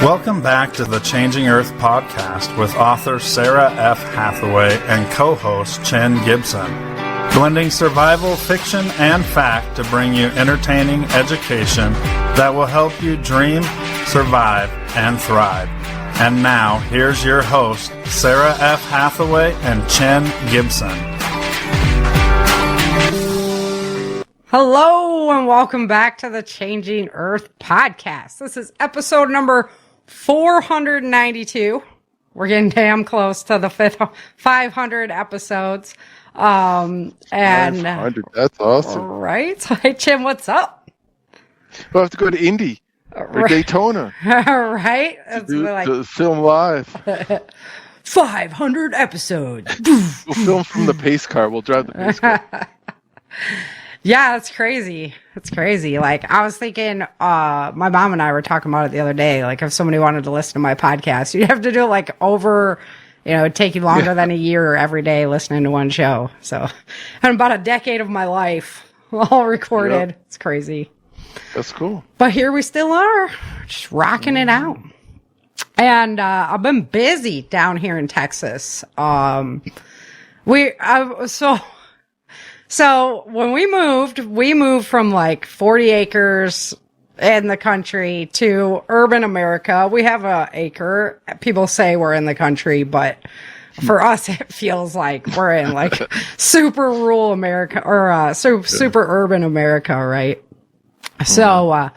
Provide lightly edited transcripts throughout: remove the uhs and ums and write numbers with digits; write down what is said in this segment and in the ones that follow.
Welcome back to the Changing Earth podcast with author Sarah F. Hathaway and co-host Chen Gibson, blending survival, fiction, and fact to bring you entertaining education that will help you dream, survive, and thrive. And now, here's your host, Sarah F. Hathaway and Chen Gibson. Hello, and welcome back to the Changing Earth podcast. This is episode number 492. We're getting damn close to the 500 episodes. And 500, that's awesome. Right? Hi, Jim, what's up? We'll have to go to Indy or Daytona. Right? To film live. 500 episodes. We'll film from the pace car. We'll drive the pace car. Yeah, it's crazy. It's crazy. Like, I was thinking, my mom and I were talking about it the other day. Like, if somebody wanted to listen to my podcast, you'd have to do it like over, it'd take you longer than a year every day listening to one show. So, and about a decade of my life all recorded. Yep. It's crazy. That's cool. But here we still are, just rocking it out. And, I've been busy down here in Texas. So when we moved from like 40 acres in the country to urban America. We have an acre. People say we're in the country, but for us, it feels like we're in like super rural America or super urban America, right? So,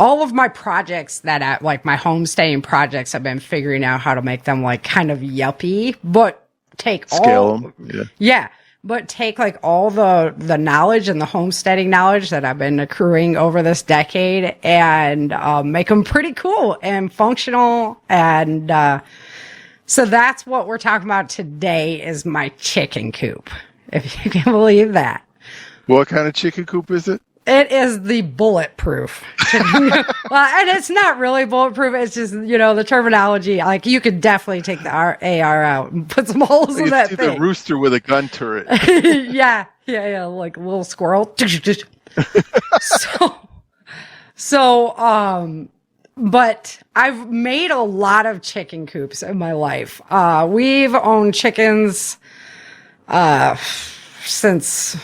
all of my projects like my homesteading projects, I've been figuring out how to make them like kind of yuppie, but scale them. Yeah. But take like all the knowledge and the homesteading knowledge that I've been accruing over this decade and make them pretty cool and functional. And so that's what we're talking about today is my chicken coop, if you can believe that. What kind of chicken coop is it? It is the bulletproof. And it's not really bulletproof. It's just, the terminology. Like, you could definitely take the AR out and put some holes in that thing. The rooster with a gun turret. Yeah. Like a little squirrel. But I've made a lot of chicken coops in my life. We've owned chickens since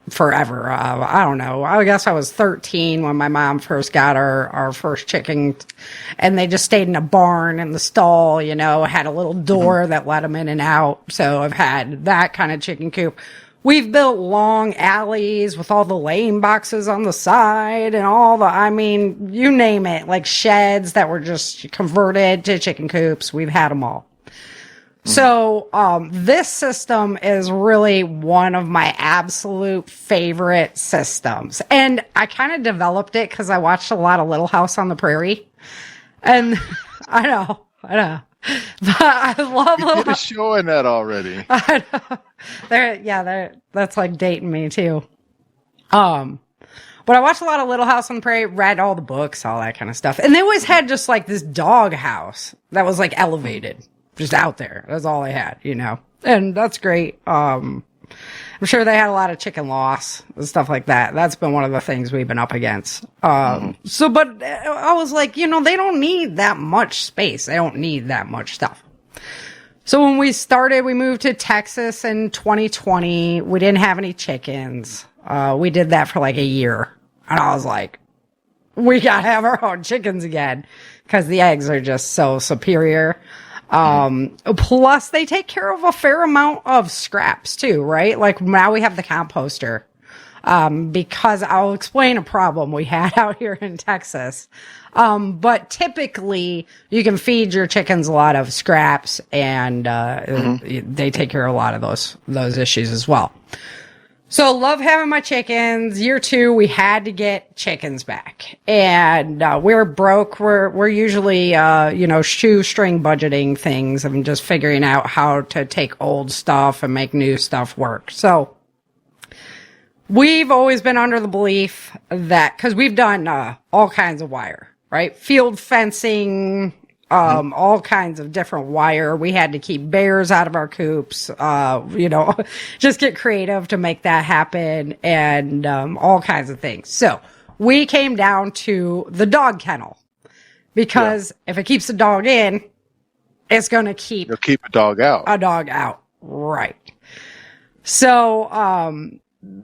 forever. I don't know. I guess I was 13 when my mom first got our first chicken, and they just stayed in a barn in the stall, had a little door that let them in and out. So I've had that kind of chicken coop. We've built long alleys with all the laying boxes on the side and you name it, like sheds that were just converted to chicken coops. We've had them all. So, this system is really one of my absolute favorite systems. And I kind of developed it because I watched a lot of Little House on the Prairie. And I know. But I love Little House. You did a show in that already. I know. That's like dating me too. But I watched a lot of Little House on the Prairie, read all the books, all that kind of stuff. And they always had just like this dog house that was like elevated. Just out there. That's all they had, and that's great. I'm sure they had a lot of chicken loss and stuff like that. That's been one of the things we've been up against. But I was like, they don't need that much space. They don't need that much stuff. So when we moved to Texas in 2020. We didn't have any chickens. We did that for like a year. And I was like, we gotta have our own chickens again because the eggs are just so superior. Plus they take care of a fair amount of scraps too, right? Like now we have the composter, because I'll explain a problem we had out here in Texas. But typically you can feed your chickens a lot of scraps and, they take care of a lot of those issues as well. So love having my chickens. Year 2, we had to get chickens back, and we're broke. We're usually shoestring budgeting things and just figuring out how to take old stuff and make new stuff work. So we've always been under the belief that because we've done all kinds of wire, right? Field fencing, all kinds of different wire. We had to keep bears out of our coops, just get creative to make that happen and all kinds of things. So we came down to the dog kennel. because if it keeps the dog in, it's going to You'll keep a dog out. a dog out. Right. So,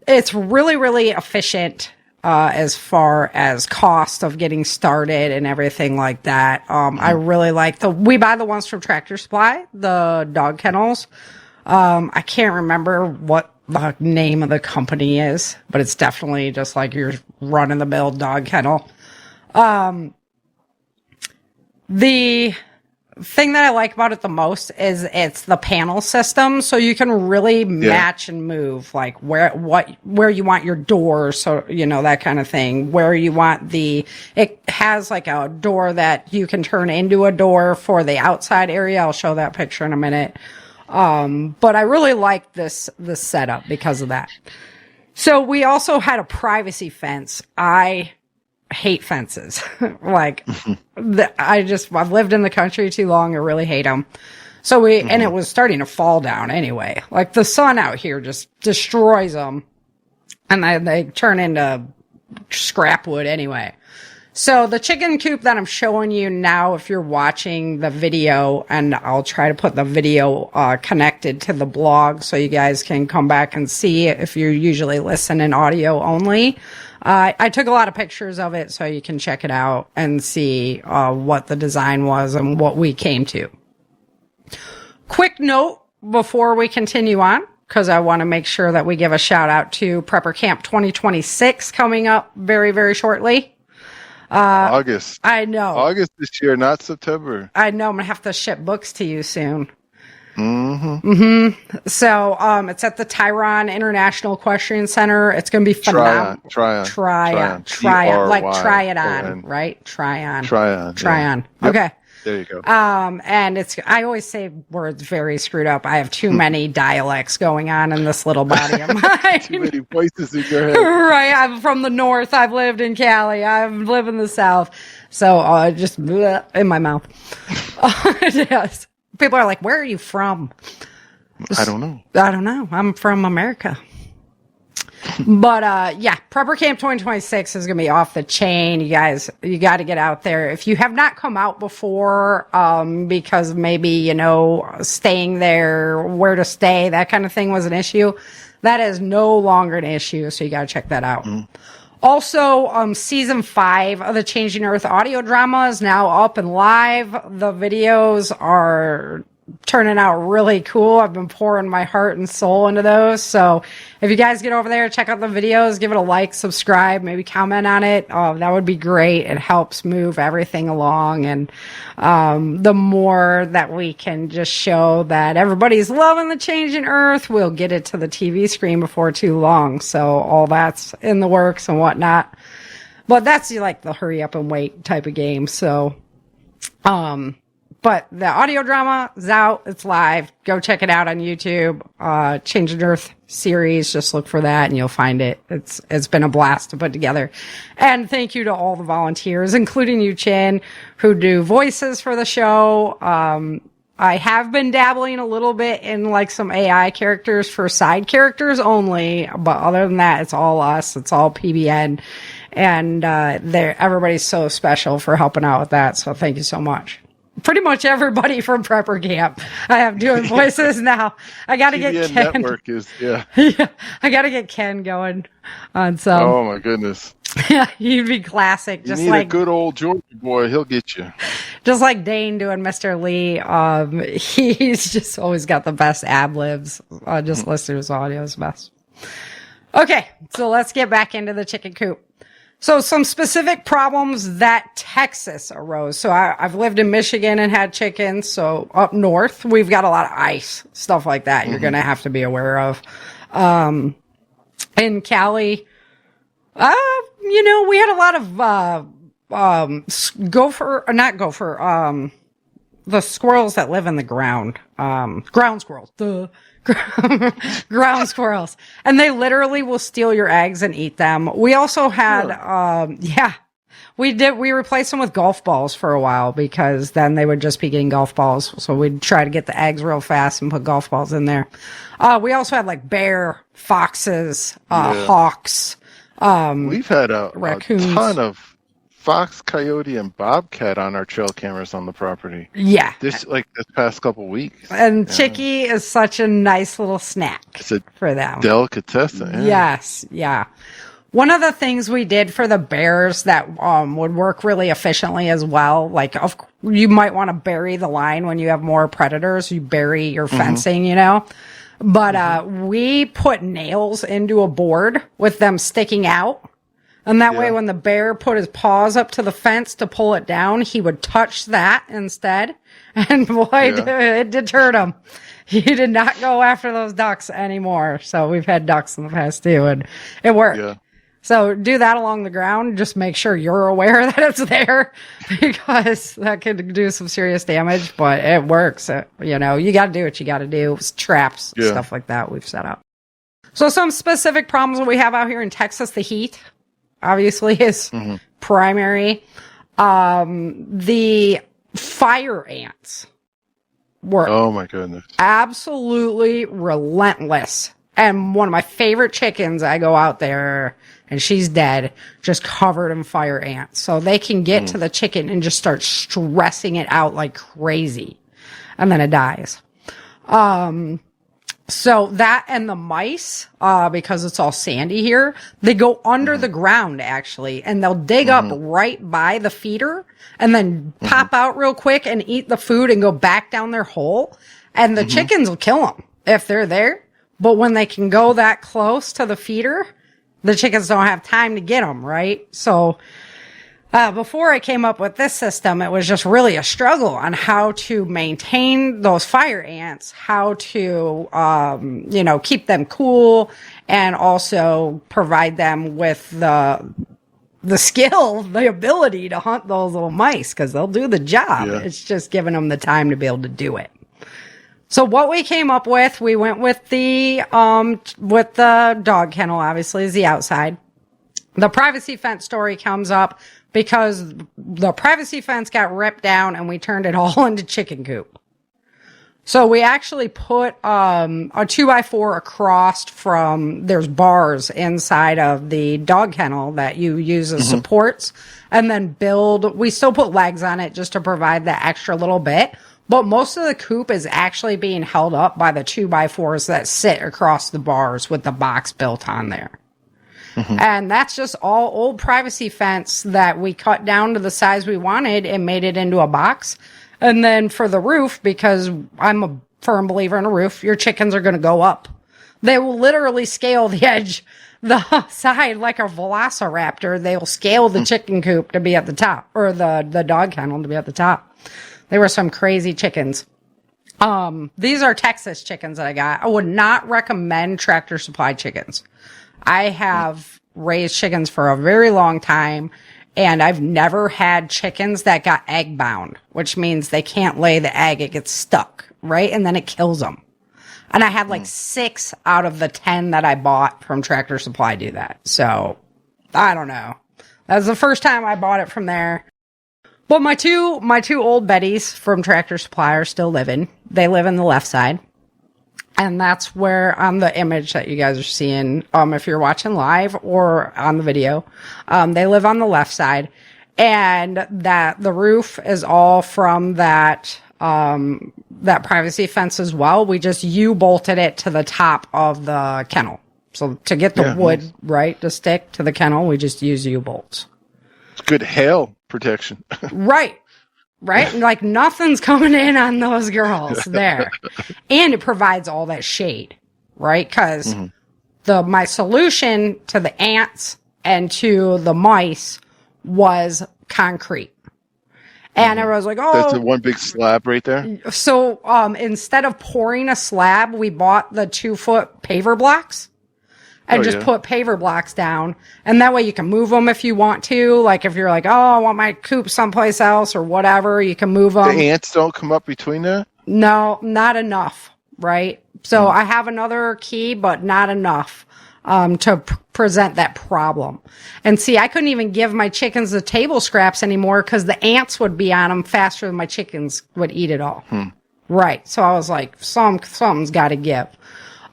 it's really, really efficient, as far as cost of getting started and everything like that. I really like we buy the ones from Tractor Supply, the dog kennels. I can't remember what the name of the company is, but it's definitely just like your run-of-the-mill dog kennel. The thing that I like about it the most is it's the panel system, so you can really match and move like where you want your door, so that kind of thing. Where you want it has like a door that you can turn into a door for the outside area. I'll show that picture in a minute. But I really like this setup because of that. So we also had a privacy fence. I hate fences. I've lived in the country too long. I really hate them. So and it was starting to fall down anyway. Like the sun out here just destroys them, and they turn into scrap wood anyway. So the chicken coop that I'm showing you now, if you're watching the video, and I'll try to put the video connected to the blog so you guys can come back and see it if you usually listen in audio only. I took a lot of pictures of it so you can check it out and see what the design was and what we came to. Quick note before we continue on, because I want to make sure that we give a shout out to Prepper Camp 2026 coming up very, very shortly. August. I know. August this year, not September. I know. I'm going to have to ship books to you soon. Mm-hmm. So, it's at the Tyron International Equestrian Center. It's going to be phenomenal. Try on. Like try it on, right? Try on. Yeah. Okay. Yep. There you go. And I always say words very screwed up. I have too many dialects going on in this little body of mine. Too many voices in your head. Right. I'm from the north. I've lived in Cali. I've lived in the south. So, just bleh, in my mouth. Yes. People are like, where are you from? I don't know. I'm from America. But, Prepper Camp 2026 is going to be off the chain. You guys, you got to get out there. If you have not come out before, because maybe, staying there, where to stay, that kind of thing was an issue, that is no longer an issue. So you got to check that out. Also, season 5 of the Changing Earth audio drama is now up and live. The videos are turning out really cool. I've been pouring my heart and soul into those. So if you guys get over there, check out the videos, give it a like, subscribe, maybe comment on it. That would be great. It helps move everything along. And the more that we can just show that everybody's loving the Changing Earth, we'll get it to the TV screen before too long. So all that's in the works and whatnot. But that's like the hurry up and wait type of game. So, but the audio drama is out. It's live. Go check it out on YouTube. Changing Earth series. Just look for that and you'll find it. It's been a blast to put together. And thank you to all the volunteers, including you, Chin, who do voices for the show. I have been dabbling a little bit in like some AI characters for side characters only. But other than that, it's all us. It's all PBN. And everybody's so special for helping out with that. So thank you so much. Pretty much everybody from Prepper Camp I have doing voices now. I got to get Ken. Network is, yeah. I got to get Ken going on some. Oh my goodness. Yeah, he'd be classic. You just need like a good old Georgia boy, he'll get you. Just like Dane doing Mr. Lee. He's just always got the best ad libs. Just listen to his audio is best. Okay, so let's get back into the chicken coop. So some specific problems that Texas arose. So I've lived in Michigan and had chickens. So up north, we've got a lot of ice, stuff like that you're going to have to be aware of. In Cali, we had a lot of the squirrels that live in the ground. Ground squirrels. Ground squirrels. And they literally will steal your eggs and eat them. We also had, we replaced them with golf balls for a while because then they would just be getting golf balls. So we'd try to get the eggs real fast and put golf balls in there. We also had like bear, foxes, hawks, we've had a raccoons. ton of fox, coyote, and bobcat on our trail cameras on the property. Yeah. This past couple weeks. And Chicky is such a nice little snack for them. Delicatessen. Yeah. Yes. Yeah. One of the things we did for the bears that would work really efficiently as well, like you might want to bury the line when you have more predators. You bury your fencing, you know. But we put nails into a board with them sticking out. And that way, when the bear put his paws up to the fence to pull it down, he would touch that instead. And boy, it deterred him. He did not go after those ducks anymore. So we've had ducks in the past too, and it worked. Yeah. So do that along the ground. Just make sure you're aware that it's there, because that could do some serious damage, but it works. You know, you got to do what you got to do. Traps, stuff like that we've set up. So some specific problems that we have out here in Texas, the heat obviously is primary. The fire ants were oh my goodness, absolutely relentless. And one of my favorite chickens, I go out there and she's dead, just covered in fire ants. So they can get to the chicken and just start stressing it out like crazy. And then it dies. So that and the mice, because it's all sandy here, they go under the ground actually, and they'll dig up right by the feeder and then pop out real quick and eat the food and go back down their hole. And the chickens will kill them if they're there. But when they can go that close to the feeder, the chickens don't have time to get them, right? So before I came up with this system, it was just really a struggle on how to maintain those fire ants, how to, keep them cool, and also provide them with the skill, the ability to hunt those little mice, because they'll do the job. Yeah. It's just giving them the time to be able to do it. So what we came up with, we went with the dog kennel, obviously, is the outside. The privacy fence story comes up because the privacy fence got ripped down and we turned it all into chicken coop. So we actually put a 2x4 across there's bars inside of the dog kennel that you use as supports, and then we still put legs on it just to provide that extra little bit. But most of the coop is actually being held up by the 2x4s that sit across the bars with the box built on there. And that's just all old privacy fence that we cut down to the size we wanted and made it into a box. And then for the roof, because I'm a firm believer in a roof, your chickens are going to go up. They will literally scale the edge, the side like a velociraptor. They will scale the chicken coop to be at the top, or the dog kennel to be at the top. They were some crazy chickens. These are Texas chickens that I got. I would not recommend Tractor Supply chickens. I have raised chickens for a very long time, and I've never had chickens that got egg bound, which means they can't lay the egg. It gets stuck, right? And then it kills them. And I had like 6 out of the 10 that I bought from Tractor Supply do that. So I don't know. That was the first time I bought it from there. But my two old Bettys from Tractor Supply are still living. They live in the left side. And that's where on the image that you guys are seeing, if you're watching live or on the video, they live on the left side, and that the roof is all from that privacy fence as well. We just U-bolted it to the top of the kennel. So to get the wood, right, to stick to the kennel, we just use U-bolts. It's good hail protection. Right. Like nothing's coming in on those girls there. And it provides all that shade, right? Because my solution to the ants and to the mice was concrete. And I was like, oh. That's the one big slab right there? So instead of pouring a slab, we bought the 2-foot paver blocks. And just put paver blocks down. And that way you can move them if you want to. Like if you're like, oh, I want my coop someplace else or whatever, you can move them. The ants don't come up between that? No, not enough, right? So I have another key, but not enough to present that problem. And see, I couldn't even give my chickens the table scraps anymore because the ants would be on them faster than my chickens would eat it all. Right. So I was like, something's got to give.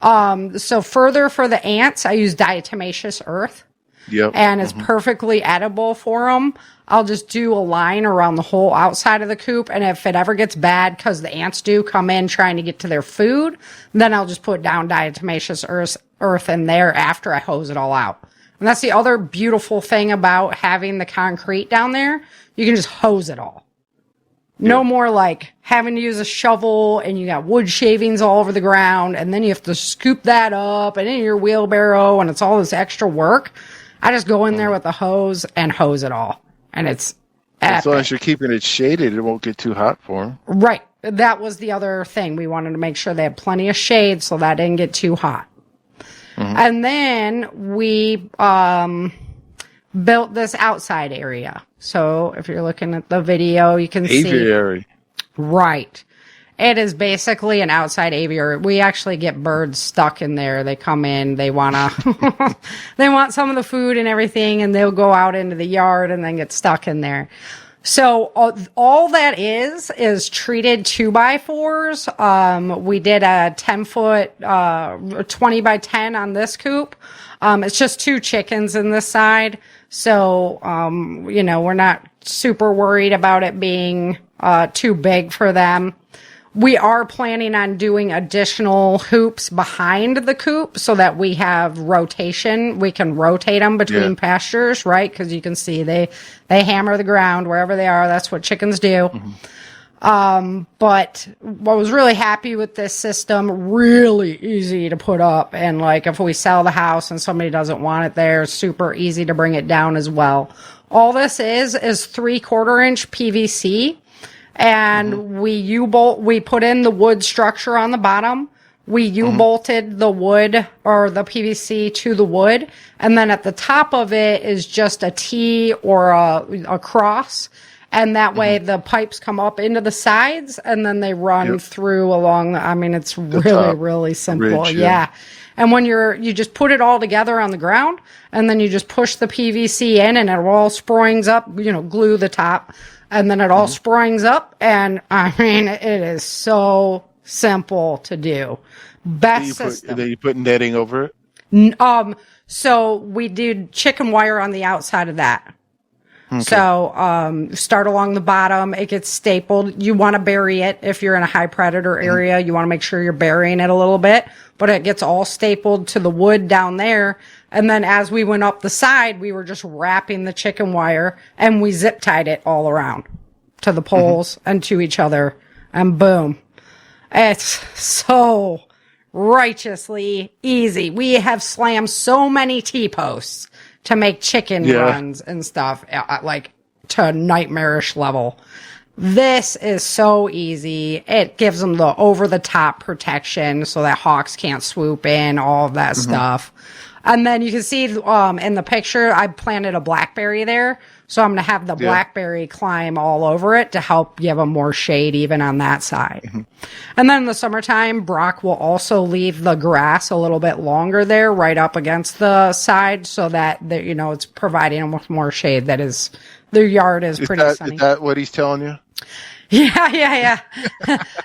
So further for the ants, I use diatomaceous earth. and it's perfectly edible for them, I'll just do a line around the whole outside of the coop. And if it ever gets bad, because the ants do come in trying to get to their food, then I'll just put down diatomaceous earth in there after I hose it all out. And that's the other beautiful thing about having the concrete down there. You can just hose it all. No more like having to use a shovel and you got wood shavings all over the ground and then you have to scoop that up and in your wheelbarrow and it's all this extra work. I just go in there with a hose and hose it all. And it's epic. As long as you're keeping it shaded, it won't get too hot for them. Right. That was the other thing. We wanted to make sure they had plenty of shade so that didn't get too hot. And then we built this outside area. So if you're looking at the video, you can see. Aviary. Right. It is basically an outside aviary. We actually get birds stuck in there. They come in, they want some of the food and everything, and they'll go out into the yard and then get stuck in there. So all that is treated 2x4s. We did a 10-foot, 20 by 10 on this coop. It's just 2 chickens in this side. So, we're not super worried about it being, too big for them. We are planning on doing additional hoops behind the coop so that we have rotation. We can rotate them between pastures, right? Because you can see they hammer the ground wherever they are. That's what chickens do. But I was really happy with this system. Really easy to put up. And like if we sell the house and somebody doesn't want it there, super easy to bring it down as well. All this is 3/4 inch PVC. And we put in the wood structure on the bottom. We U-bolted the wood or the PVC to the wood. And then at the top of it is just a T or a cross. And that way the pipes come up into the sides and then they run through along. It's really, really simple. Ridge, yeah. And when you just put it all together on the ground and then you just push the PVC in and it all springs up, glue the top. And then it all springs up, and it is so simple to do. Best system. Then you put netting over it? So we did chicken wire on the outside of that. Okay. So, start along the bottom. It gets stapled. You want to bury it if you're in a high predator area. You want to make sure you're burying it a little bit, but it gets all stapled to the wood down there. And then as we went up the side, we were just wrapping the chicken wire and we zip tied it all around to the poles and to each other. And boom. It's so righteously easy. We have slammed so many T-posts to make chicken runs and stuff, like to a nightmarish level. This is so easy. It gives them the over-the-top protection so that hawks can't swoop in, all of that stuff. And then you can see in the picture, I planted a blackberry there. So I'm going to have the blackberry climb all over it to help give them more shade even on that side. And then in the summertime, Brock will also leave the grass a little bit longer there right up against the side so that, it's providing them with more shade. Their yard is pretty sunny. Is that what he's telling you? Yeah.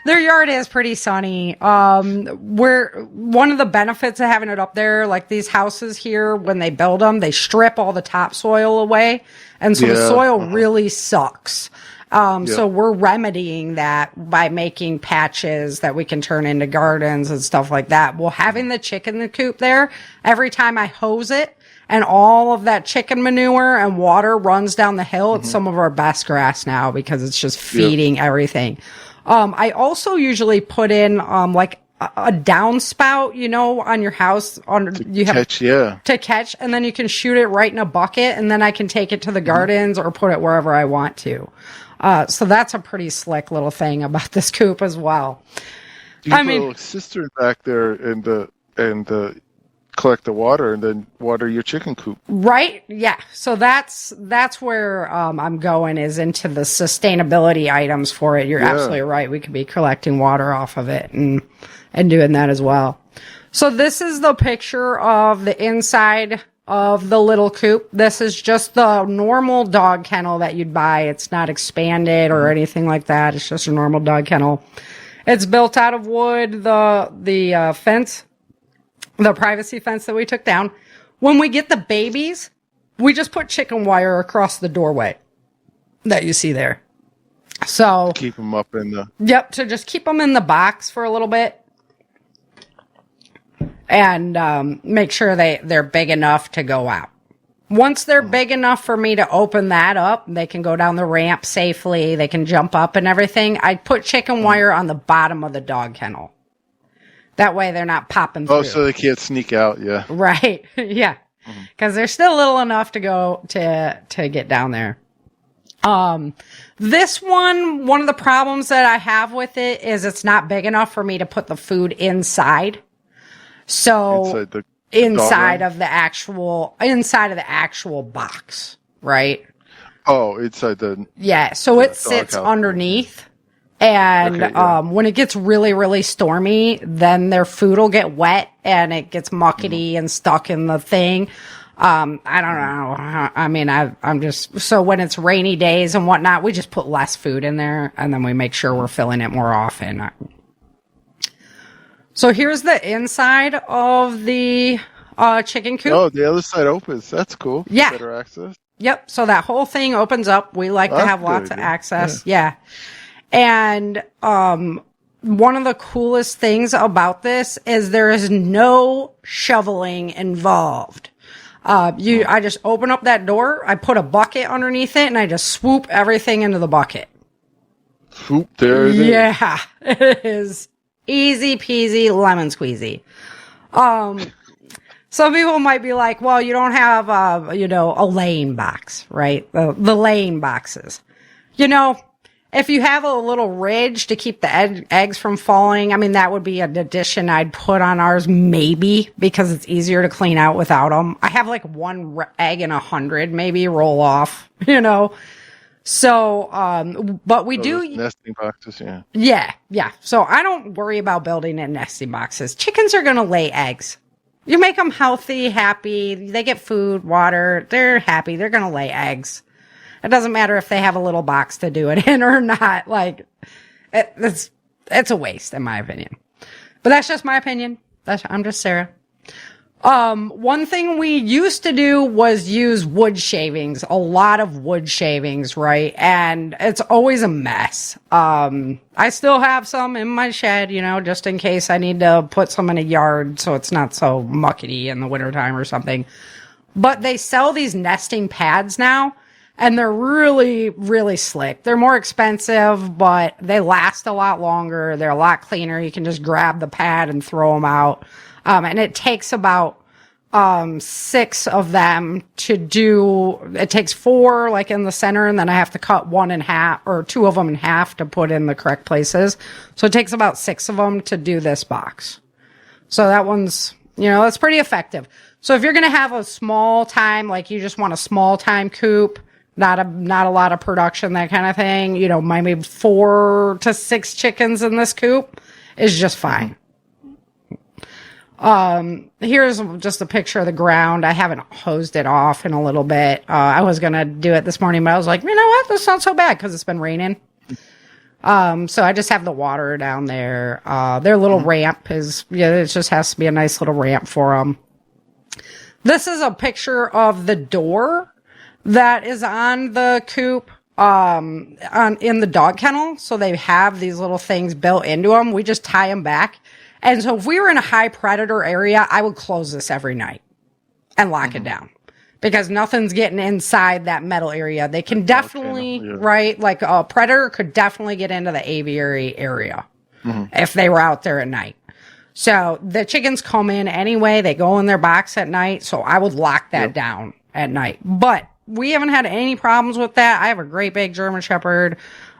Their yard is pretty sunny. One of the benefits of having it up there, like these houses here, when they build them, they strip all the topsoil away. And so the soil really sucks. So we're remedying that by making patches that we can turn into gardens and stuff like that. Well, having the chicken coop there, every time I hose it, and all of that chicken manure and water runs down the hill. It's some of our best grass now because it's just feeding everything. I also usually put in, like a downspout, on your house to catch, and then you can shoot it right in a bucket and then I can take it to the gardens or put it wherever I want to. So that's a pretty slick little thing about this coop as well. You put a little cistern back there and collect the water and then water your chicken coop. Right? Yeah. So that's where I'm going, is into the sustainability items for it. You're absolutely right. We could be collecting water off of it and doing that as well. So this is the picture of the inside of the little coop. This is just the normal dog kennel that you'd buy. It's not expanded or anything like that. It's just a normal dog kennel. It's built out of wood. The fence, the privacy fence that we took down. When we get the babies, we just put chicken wire across the doorway that you see there. So keep them up in the... Yep, to just keep them in the box for a little bit. And make sure they're big enough to go out. Once they're big enough for me to open that up, they can go down the ramp safely. They can jump up and everything. I put chicken wire on the bottom of the dog kennel. That way they're not popping through. Oh, so they can't sneak out, yeah. Right, yeah. Because they're still little enough to go to get down there. This one of the problems that I have with it is it's not big enough for me to put the food inside. So inside of the actual box, right? Oh, inside the... Yeah, so it sits underneath. And when it gets really, really stormy, then their food will get wet and it gets muckety and stuck in the thing. I don't know. I mean, I'm just... So when it's rainy days and whatnot, we just put less food in there and then we make sure we're filling it more often. So here's the inside of the chicken coop. Oh, the other side opens. That's cool. Yeah. Better access. Yep. So that whole thing opens up. We like to have lots of access. Yeah. And one of the coolest things about this is there is no shoveling involved. I just open up that door, I put a bucket underneath it, and I just swoop everything into the bucket. Swoop, there it is. Yeah, it is easy peasy lemon squeezy. Some people might be like, well, you don't have, a laying box, right? The laying boxes. If you have a little ridge to keep the eggs from falling, I mean, that would be an addition I'd put on ours, maybe, because it's easier to clean out without them. I have like one egg in 100, maybe roll off, So, but we do... Nesting boxes, yeah. Yeah. So I don't worry about building in nesting boxes. Chickens are going to lay eggs. You make them healthy, happy, they get food, water, they're happy, they're going to lay eggs. It doesn't matter if they have a little box to do it in or not. Like, it's a waste, in my opinion. But that's just my opinion. I'm just Sarah. One thing we used to do was use wood shavings, a lot of wood shavings, right? And it's always a mess. I still have some in my shed, just in case I need to put some in a yard so it's not so muckety in the wintertime or something. But they sell these nesting pads now. And they're really, really slick. They're more expensive, but they last a lot longer. They're a lot cleaner. You can just grab the pad and throw them out. And it takes about 6 of them to do. It takes 4 like in the center, and then I have to cut 1 in half or 2 of them in half to put in the correct places. So it takes about 6 of them to do this box. So that one's, that's pretty effective. So if you're going to have a small time, like you just want a small time coop, not a lot of production, that kind of thing, maybe 4 to 6 chickens in this coop is just fine. Here's just a picture of the ground. I haven't hosed it off in a little bit. I was going to do it this morning, but I was like, you know what? This sounds so bad because it's been raining. So I just have the water down there. Their little ramp is, it just has to be a nice little ramp for them. This is a picture of the door that is on the coop, in the dog kennel. So they have these little things built into them. We just tie them back. And so if we were in a high predator area, I would close this every night and lock it down because nothing's getting inside that metal area. They can definitely, right? Like a predator could definitely get into the aviary area if they were out there at night. So the chickens come in anyway. They go in their box at night. So I would lock that down at night. But we haven't had any problems with that. I have a great big German Shepherd,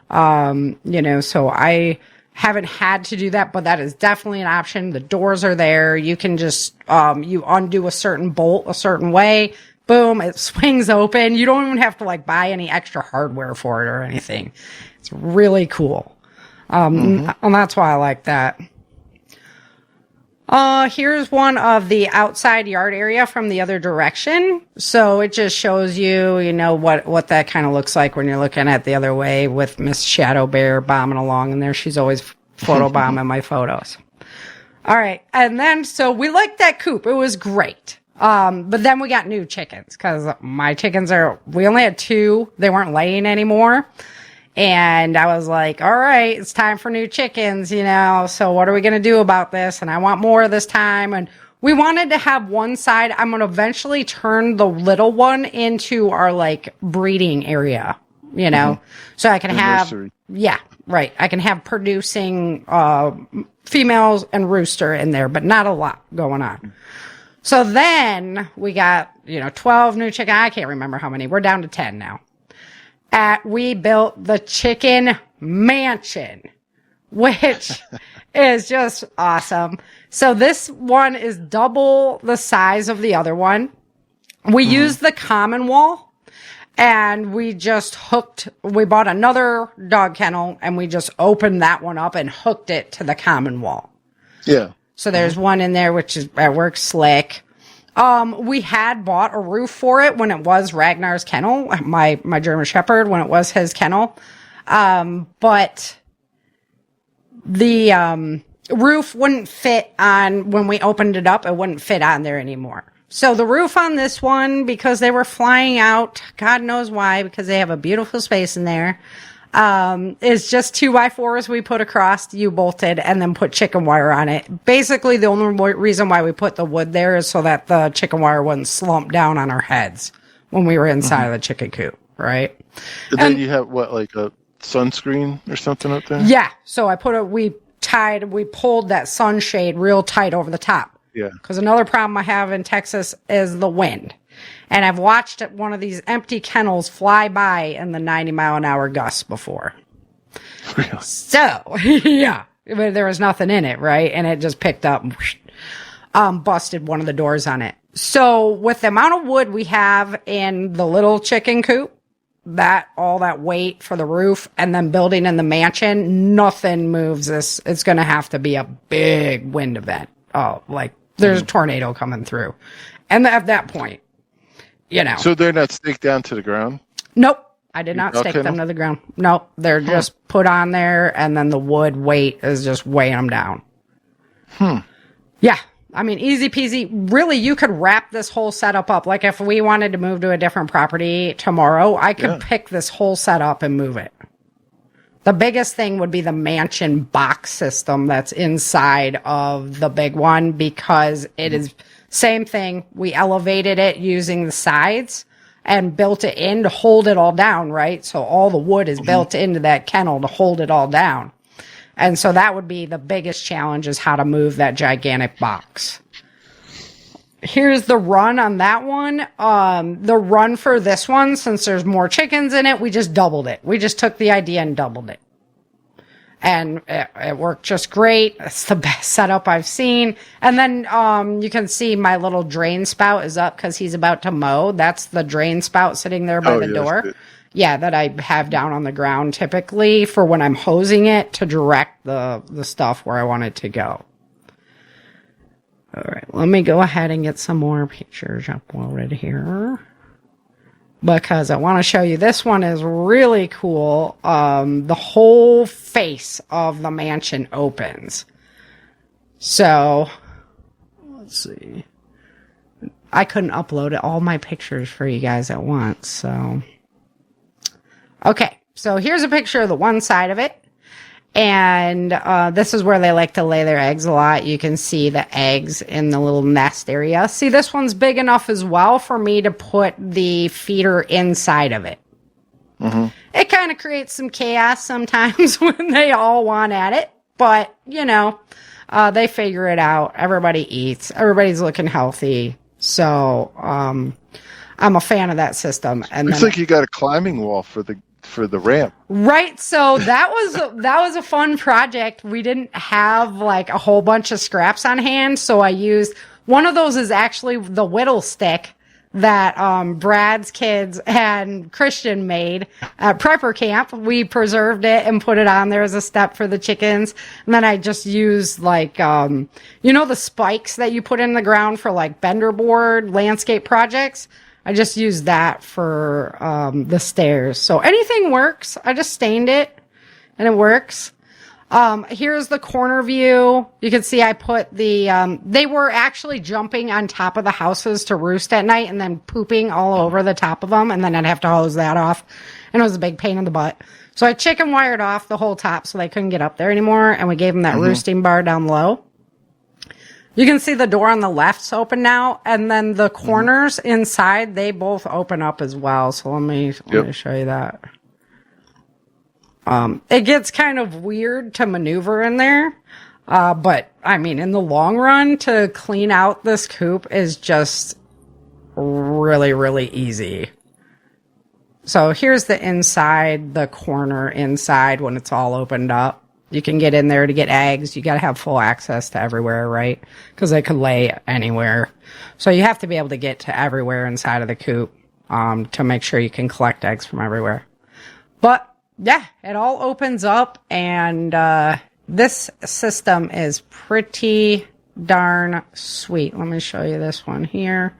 so I haven't had to do that, but that is definitely an option. The doors are there. You can just, you undo a certain bolt a certain way. Boom, it swings open. You don't even have to buy any extra hardware for it or anything. It's really cool. And that's why I like that. Here's one of the outside yard area from the other direction. So it just shows you, what that kind of looks like when you're looking at the other way with Miss Shadow Bear bombing along in there. She's always photobombing my photos. All right. And then, so we liked that coop. It was great. But then we got new chickens because my chickens we only had 2. They weren't laying anymore. And I was like, all right, it's time for new chickens, so what are we going to do about this? And I want more this time. And we wanted to have one side. I'm going to eventually turn the little one into our like breeding area, so I can have, nursery. Yeah, right. I can have producing, females and rooster in there, but not a lot going on. So then we got, 12 new chicken. I can't remember how many. We're down to 10 now. We built the chicken mansion, which is just awesome. So this one is double the size of the other one. We used the common wall, and we bought another dog kennel, and we just opened that one up and hooked it to the common wall. Yeah. So there's one in there, which works slick. We had bought a roof for it when it was Ragnar's kennel, my German Shepherd, when it was his kennel. But the, roof wouldn't fit on, when we opened it up, it wouldn't fit on there anymore. So the roof on this one, because they were flying out, God knows why, because they have a beautiful space in there, is just 2x4s we put across, U-bolted, and then put chicken wire on it. Basically, the only reason why we put the wood there is so that the chicken wire wouldn't slump down on our heads when we were inside of the chicken coop, right? And then you have like a sunscreen or something up there? Yeah. So we pulled that sunshade real tight over the top. Yeah. Because another problem I have in Texas is the wind. And I've watched one of these empty kennels fly by in the 90-mile-an-hour gusts before. Really? So, yeah. There was nothing in it, right? And it just picked up and busted one of the doors on it. So, with the amount of wood we have in the little chicken coop, all that weight for the roof, and then building in the mansion, nothing moves this. It's going to have to be a big wind event. Oh, like there's a tornado coming through. And at that point, So they're not staked down to the ground? Nope. I did not stake them to the ground. Nope. They're just put on there, and then the wood weight is just weighing them down. Yeah. I mean, easy peasy. Really, you could wrap this whole setup up. Like if we wanted to move to a different property tomorrow, I could pick this whole setup and move it. The biggest thing would be the mansion box system that's inside of the big one, because it is same thing. We elevated it using the sides and built it in to hold it all down, right? So all the wood is built into that kennel to hold it all down. And so that would be the biggest challenge, is how to move that gigantic box. Here's the run on that one. The run for this one, since there's more chickens in it, we just doubled it. We just took the idea and doubled it. And it worked just great. It's the best setup I've seen. And then you can see my little drain spout is up because he's about to mow. That's the drain spout sitting there by the door. Yeah, that I have down on the ground typically for when I'm hosing it to direct the stuff where I want it to go. All right, let me go ahead and get some more pictures uploaded here, because I want to show you. This one is really cool. The whole face of the mansion opens. So, let's see. I couldn't upload all my pictures for you guys at once, so. Okay, so here's a picture of the one side of it. And this is where they like to lay their eggs a lot. You can see the eggs in the little nest area. See, this one's big enough as well for me to put the feeder inside of it. It kind of creates some chaos sometimes when they all want at it. But, they figure it out. Everybody eats. Everybody's looking healthy. So I'm a fan of that system. And looks like you got a climbing wall for the ramp. Right. So that was a fun project. We didn't have like a whole bunch of scraps on hand. So I used one of those is actually the whittle stick that Brad's kids and Christian made at prepper camp. We preserved it and put it on there as a step for the chickens. And then I just used like the spikes that you put in the ground for like bender board landscape projects. I just used that for the stairs. So anything works. I just stained it and it works. Here's the corner view. You can see I put the, they were actually jumping on top of the houses to roost at night and then pooping all over the top of them. And then I'd have to hose that off. And it was a big pain in the butt. So I chicken wired off the whole top so they couldn't get up there anymore. And we gave them that roosting bar down low. You can see the door on the left's open now. And then the corners inside, they both open up as well. So let me show you that. It gets kind of weird to maneuver in there. But I mean, in the long run, to clean out this coop is just really, really easy. So here's the inside, the corner inside when it's all opened up. You can get in there to get eggs. You got to have full access to everywhere, right? Because they could lay anywhere. So you have to be able to get to everywhere inside of the coop, to make sure you can collect eggs from everywhere. But yeah, it all opens up, and this system is pretty darn sweet. Let me show you this one here.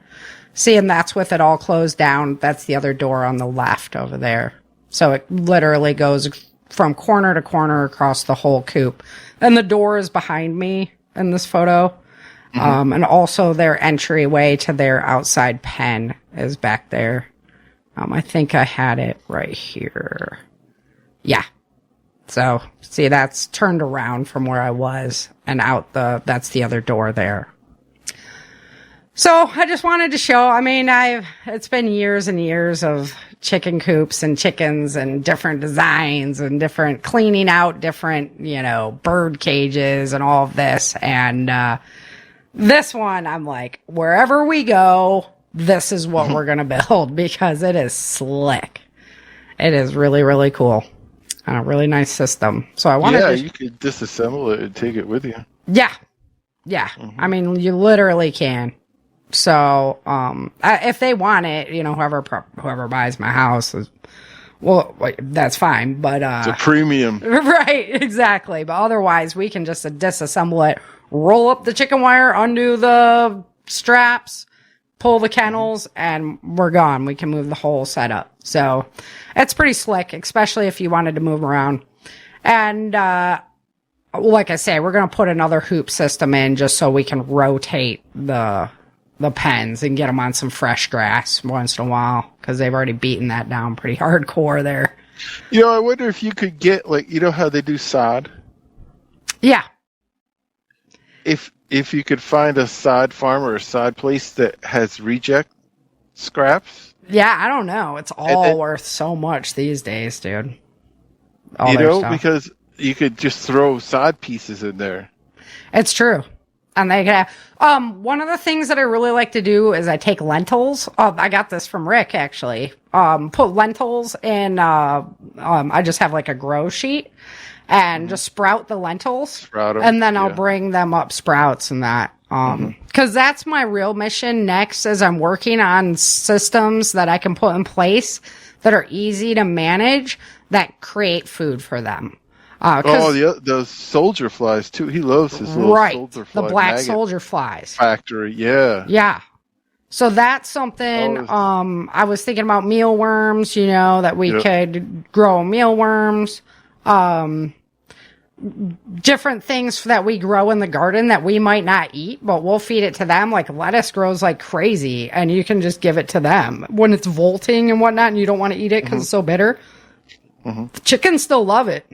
See, and that's with it all closed down. That's the other door on the left over there. So it literally goes from corner to corner across the whole coop. And the door is behind me in this photo. And also their entryway to their outside pen is back there. I think I had it right here. Yeah. So, see, that's turned around from where I was and out that's the other door there. So, I just wanted to show, I mean, it's been years and years of chicken coops and chickens and different designs and different cleaning out different, bird cages and all of this. And, this one, I'm like, wherever we go, this is what we're going to build because it is slick. It is really, really cool. And a really nice system. So I wanted to... you could disassemble it and take it with you. Yeah. Yeah. I mean, you literally can. So, if they want it, whoever buys my house that's fine. But, it's a premium. Right. Exactly. But otherwise, we can just disassemble it, roll up the chicken wire, undo the straps, pull the kennels, and we're gone. We can move the whole setup. So it's pretty slick, especially if you wanted to move around. And, like I say, we're going to put another hoop system in just so we can rotate the pens and get them on some fresh grass once in a while because they've already beaten that down pretty hardcore there. I wonder if you could get, how they do sod? Yeah. If you could find a sod farm or a sod place that has reject scraps. Yeah, I don't know. It's all worth so much these days, dude. Because you could just throw sod pieces in there. It's true. And they could have, one of the things that I really like to do is I take lentils. I got this from Rick, actually. Put lentils in, I just have like a grow sheet and just sprout the lentils. Sprout them, and then I'll bring them up sprouts and that. Cause that's my real mission next is I'm working on systems that I can put in place that are easy to manage that create food for them. Those soldier flies too. He loves his little soldier fly. The black soldier flies. Factory, yeah. Yeah. So that's something, I was thinking about mealworms, that we could grow mealworms. Different things that we grow in the garden that we might not eat, but we'll feed it to them. Like lettuce grows like crazy and you can just give it to them when it's volting and whatnot and you don't want to eat it because it's so bitter. Chickens still love it.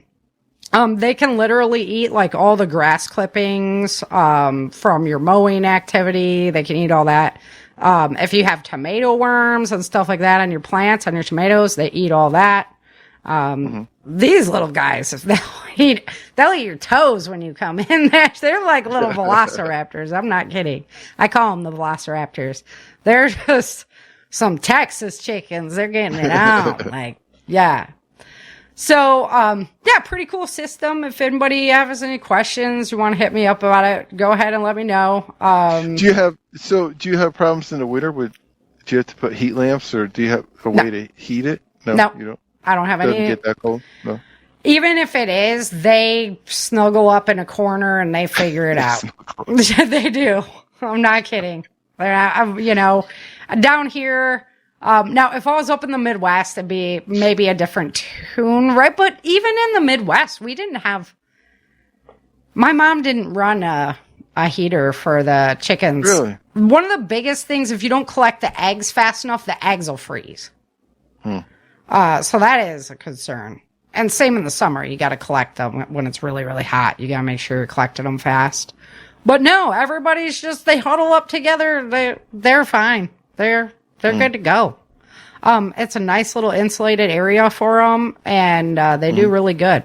They can literally eat like all the grass clippings, from your mowing activity. They can eat all that. If you have tomato worms and stuff like that on your plants, on your tomatoes, they eat all that. These little guys, they'll eat your toes when you come in there. They're like little velociraptors. I'm not kidding. I call them the velociraptors. They're just some Texas chickens. They're getting it out. Yeah. So, pretty cool system. If anybody has any questions, you want to hit me up about it, go ahead and let me know. Do you have problems in the winter do you have to put heat lamps or do you have a way to heat it? No, you don't. I don't have any. Doesn't get that cold? No. Even if it is, they snuggle up in a corner and they figure it out. They do. I'm not kidding. Down here, now if I was up in the Midwest, it'd be maybe a different tune, right? But even in the Midwest, we didn't have My mom didn't run a heater for the chickens. Really? One of the biggest things, if you don't collect the eggs fast enough, the eggs will freeze. So that is a concern. And same in the summer. You got to collect them when it's really, really hot. You got to make sure you're collecting them fast. But no, everybody's just, they huddle up together. They're fine. They're good to go. It's a nice little insulated area for them, and they do really good.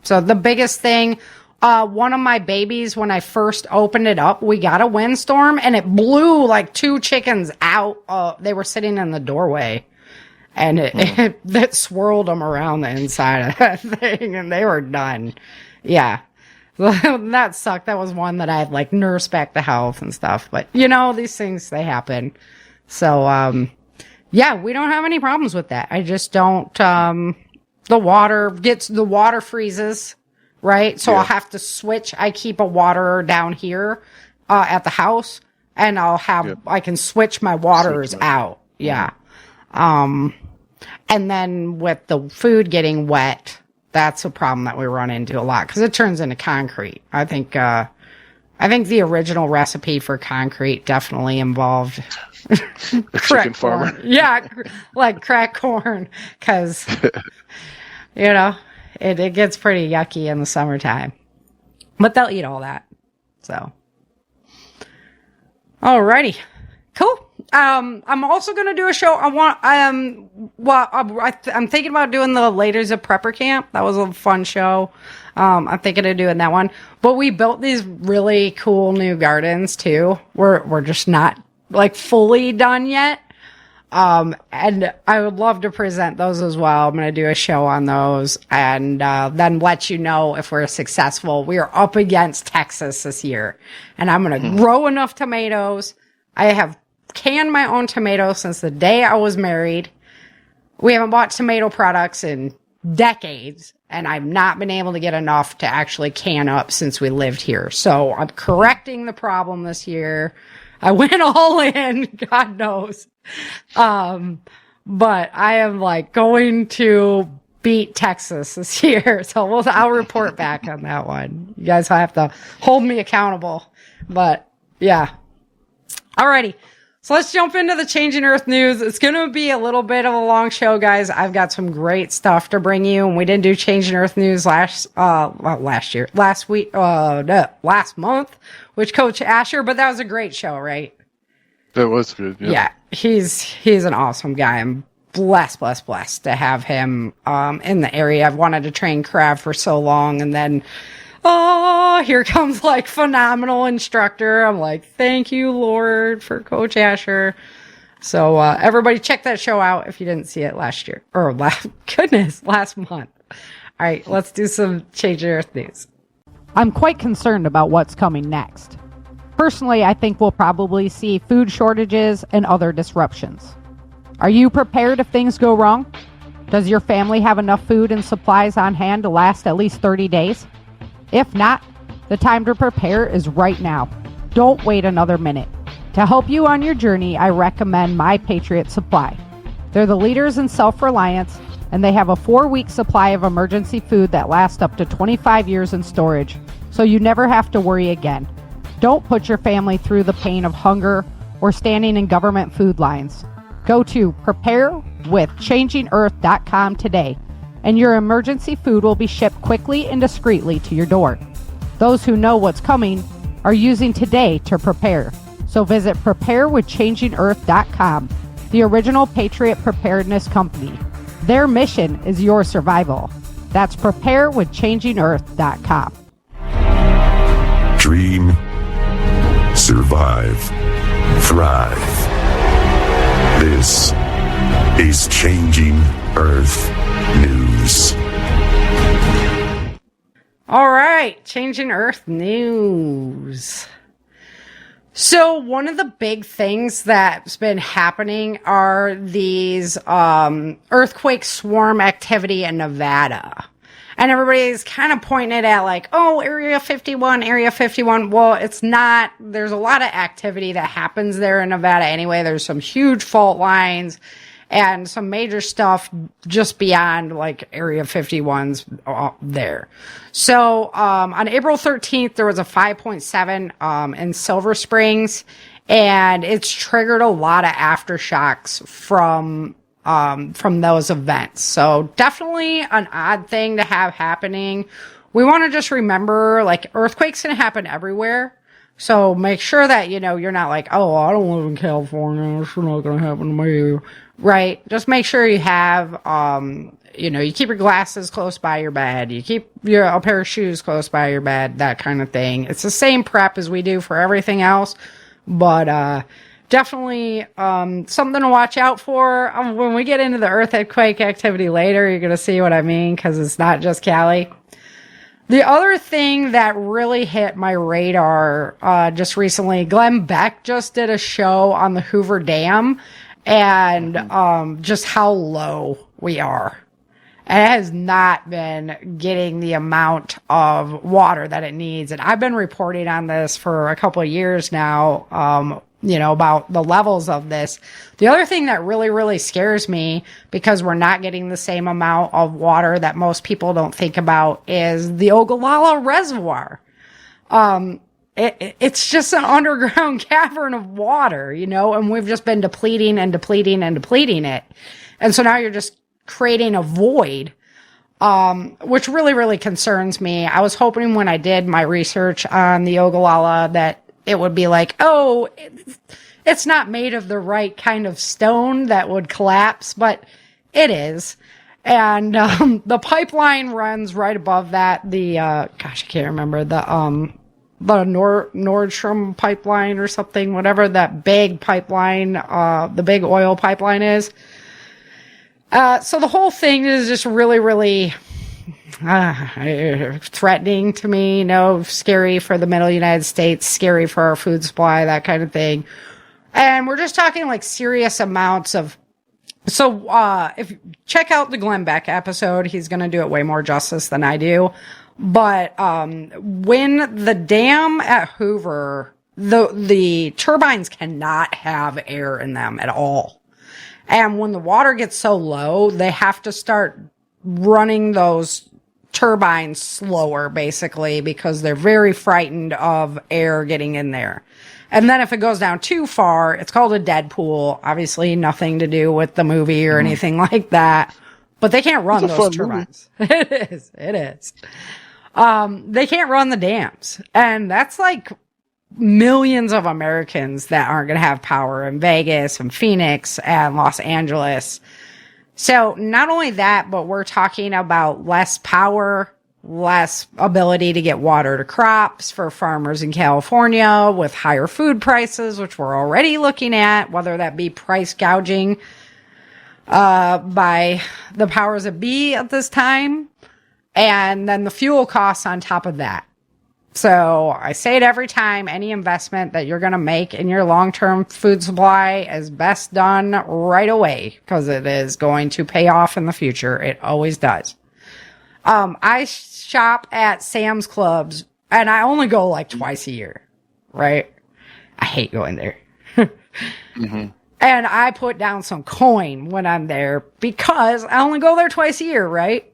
So the biggest thing, one of my babies, when I first opened it up, we got a windstorm, and it blew like 2 chickens out. They were sitting in the doorway, and it swirled them around the inside of that thing, and they were done. Yeah. That sucked. That was one that I had like nursed back to health and stuff. But these things, they happen. So, yeah, we don't have any problems with that. I just don't, the water freezes, right? So I'll have to switch. I keep a waterer down here, at the house, and I can switch my waters out. Yeah. And then with the food getting wet, that's a problem that we run into a lot because it turns into concrete. I think the original recipe for concrete definitely involved a chicken farmer. Corn. Yeah, like cracked corn, because it gets pretty yucky in the summertime. But they'll eat all that. So, alrighty, cool. I'm also going to do a show. I'm thinking about doing the Ladies of Prepper Camp. That was a fun show. I'm thinking of doing that one. But we built these really cool new gardens too. We're just not like fully done yet. And I would love to present those as well. I'm going to do a show on those and, then let you know if we're successful. We are up against Texas this year, and I'm going to grow enough tomatoes. I have canned my own tomatoes since the day I was married. We haven't bought tomato products in decades, and I've not been able to get enough to actually can up since we lived here. So I'm correcting the problem this year. I went all in, God knows. But I am like going to beat Texas this year. So I'll report back on that one. You guys will have to hold me accountable. But yeah. Alrighty. So let's jump into the Changing Earth news. It's going to be a little bit of a long show, guys. I've got some great stuff to bring you. And we didn't do Changing Earth news last month with Coach Asher, but that was a great show, right? That was good. Yeah, he's an awesome guy. I'm blessed to have him in the area. I've wanted to train crab for so long, and then here comes like phenomenal instructor. I'm like, thank you, Lord, for Coach Asher. So everybody check that show out if you didn't see it last year or last month. All right, let's do some Changing Earth news. I'm quite concerned about what's coming next. Personally, I think we'll probably see food shortages and other disruptions. Are you prepared if things go wrong? Does your family have enough food and supplies on hand to last at least 30 days? If not, the time to prepare is right now. Don't wait another minute. To help you on your journey, I recommend My Patriot Supply. They're the leaders in self-reliance, and they have a 4-week supply of emergency food that lasts up to 25 years in storage, so you never have to worry again. Don't put your family through the pain of hunger or standing in government food lines. Go to preparewithchangingearth.com today, and your emergency food will be shipped quickly and discreetly to your door. Those who know what's coming are using today to prepare. So visit preparewithchangingearth.com, the original Patriot Preparedness Company. Their mission is your survival. That's preparewithchangingearth.com. Dream, survive, thrive. This is Changing Earth News. All right, Changing Earth News. So one of the big things that's been happening are these earthquake swarm activity in Nevada. And everybody's kind of pointing it at like, oh, Area 51, Area 51. Well, it's not. There's a lot of activity that happens there in Nevada anyway. There's some huge fault lines. and some major stuff just beyond like Area 51's there. So on April 13th, there was a 5.7 in Silver Springs, and it's triggered a lot of aftershocks from those events. So definitely an odd thing to have happening. We want to just remember, like, earthquakes can happen everywhere. So make sure that, you know, you're not like, oh, I don't live in California, it's not going to happen to me. Right? Just make sure you have, you know, you keep your glasses close by your bed. You keep a pair of shoes close by your bed, that kind of thing. It's the same prep as we do for everything else. But, definitely, something to watch out for. When we get into the earthquake activity later, you're going to see what I mean, because it's not just Cali. The other thing that really hit my radar just recently, Glenn Beck just did a show on the Hoover Dam and just how low we are. And it has not been getting the amount of water that it needs. And I've been reporting on this for a couple of years now, you know, about the levels of this. The other thing that really, really scares me, because we're not getting the same amount of water that most people don't think about, is the Ogallala Reservoir. It's just an underground cavern of water, you know, and we've just been depleting and depleting and depleting it. And so now you're just creating a void, which really, really concerns me. I was hoping when I did my research on the Ogallala that it would be like, oh, it's not made of the right kind of stone that would collapse, but it is. And the pipeline runs right above that. The gosh, I can't remember the Nordstrom pipeline or something, whatever that big pipeline, the big oil pipeline is. So the whole thing is just really, really threatening to me, you know, scary for the middle United States, scary for our food supply, that kind of thing. And we're just talking like serious amounts of. So if you check out the Glenn Beck episode, he's going to do it way more justice than I do. But when the dam at Hoover, the turbines cannot have air in them at all. And when the water gets so low, they have to start running those turbines slower, basically, because they're very frightened of air getting in there. And then if it goes down too far, it's called a dead pool. Obviously, nothing to do with the movie or anything like that. But they can't run those turbines. It is. They can't run the dams. And that's like millions of Americans that aren't going to have power in Vegas and Phoenix and Los Angeles. So not only that, but we're talking about less power, less ability to get water to crops for farmers in California with higher food prices, which we're already looking at, whether that be price gouging by the powers that be at this time, and then the fuel costs on top of that. So I say it every time, any investment that you're going to make in your long-term food supply is best done right away, because it is going to pay off in the future. It always does. I shop at Sam's Clubs, and I only go like twice a year, right? I hate going there. Mm-hmm. And I put down some coin when I'm there because I only go there twice a year, right?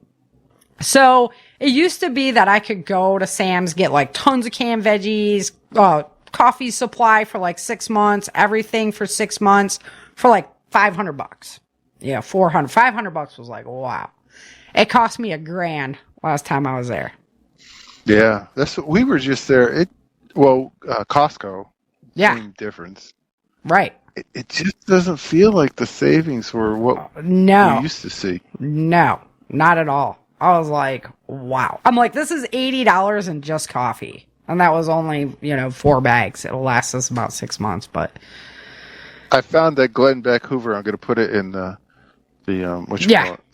So it used to be that I could go to Sam's, get like tons of canned veggies, coffee supply for like 6 months, everything for 6 months for like $500. Yeah, $500 was like, wow. It cost me $1,000 last time I was there. Yeah, that's what we were just there. Costco. Yeah. Same difference. Right. It just doesn't feel like the savings were what we used to see. No, not at all. I was like, wow. I'm like, this is $80 in just coffee. And that was only, 4 bags. It'll last us about 6 months, but. I found that Glenn Beck Hoover. I'm going to put it in the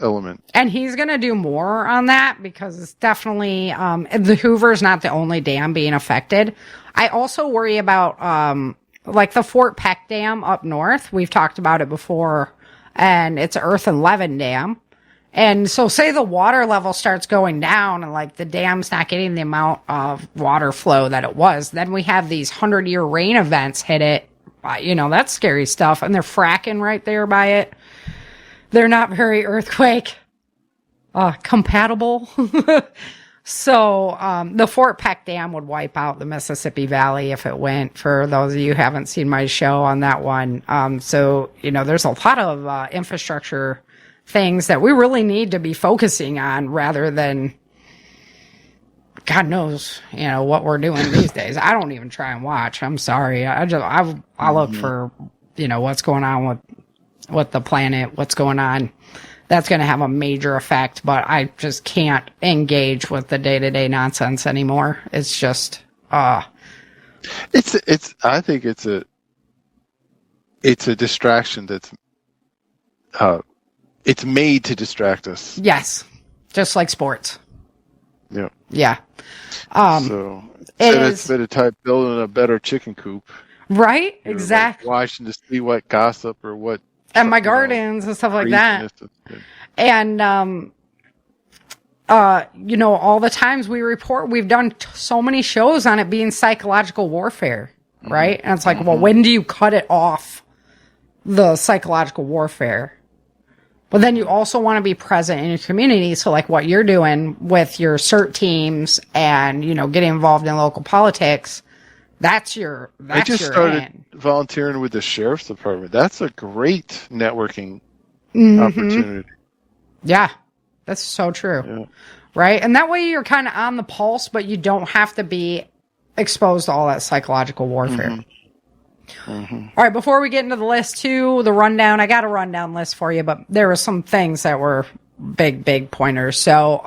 element. And he's going to do more on that because it's definitely, the Hoover's not the only dam being affected. I also worry about, like the Fort Peck Dam up north. We've talked about it before, and it's Earth and Levin Dam. And so say the water level starts going down and like the dam's not getting the amount of water flow that it was. Then we have these 100-year rain events hit it. That's scary stuff. And they're fracking right there by it. they're not very earthquake compatible. So the Fort Peck Dam would wipe out the Mississippi Valley if it went, for those of you who haven't seen my show on that one. So, there's a lot of infrastructure things that we really need to be focusing on rather than God knows, what we're doing these days. I don't even try and watch. I'm sorry. I look for, what's going on with the planet, what's going on. That's going to have a major effect, but I just can't engage with the day-to-day nonsense anymore. It's just, I think it's a distraction that's, it's made to distract us. Yes. Just like sports. Yeah. Yeah. So instead of spending time building a better chicken coop. Right? Exactly. Like watching to see what gossip or what. And my gardens and stuff like that. And, all the times we report, we've done so many shows on it being psychological warfare, right? And it's like, well, when do you cut it off, the psychological warfare? But then you also want to be present in your community. So like what you're doing with your CERT teams and, getting involved in local politics, I just started volunteering with the sheriff's department. That's a great networking opportunity. Yeah, that's so true. Yeah. Right? And that way you're kind of on the pulse, but you don't have to be exposed to all that psychological warfare. All right, before we get into the list too, the rundown, I got a rundown list for you, but there were some things that were big pointers. So,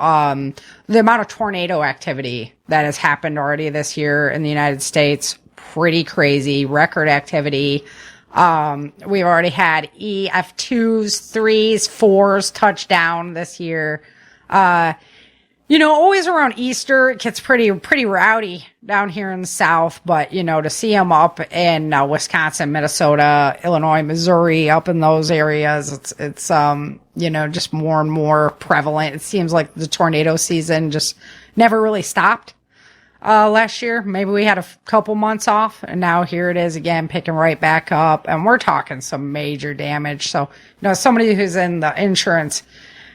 the amount of tornado activity that has happened already this year in the United States, pretty crazy, record activity. We've already had EF2s, 3s, 4s touchdown this year. Always around Easter, it gets pretty rowdy down here in the South, but, to see them up in Wisconsin, Minnesota, Illinois, Missouri, up in those areas, it's just more and more prevalent. It seems like the tornado season just never really stopped. Last year, maybe we had a couple months off, and now here it is again, picking right back up, and we're talking some major damage. So, somebody who's in the insurance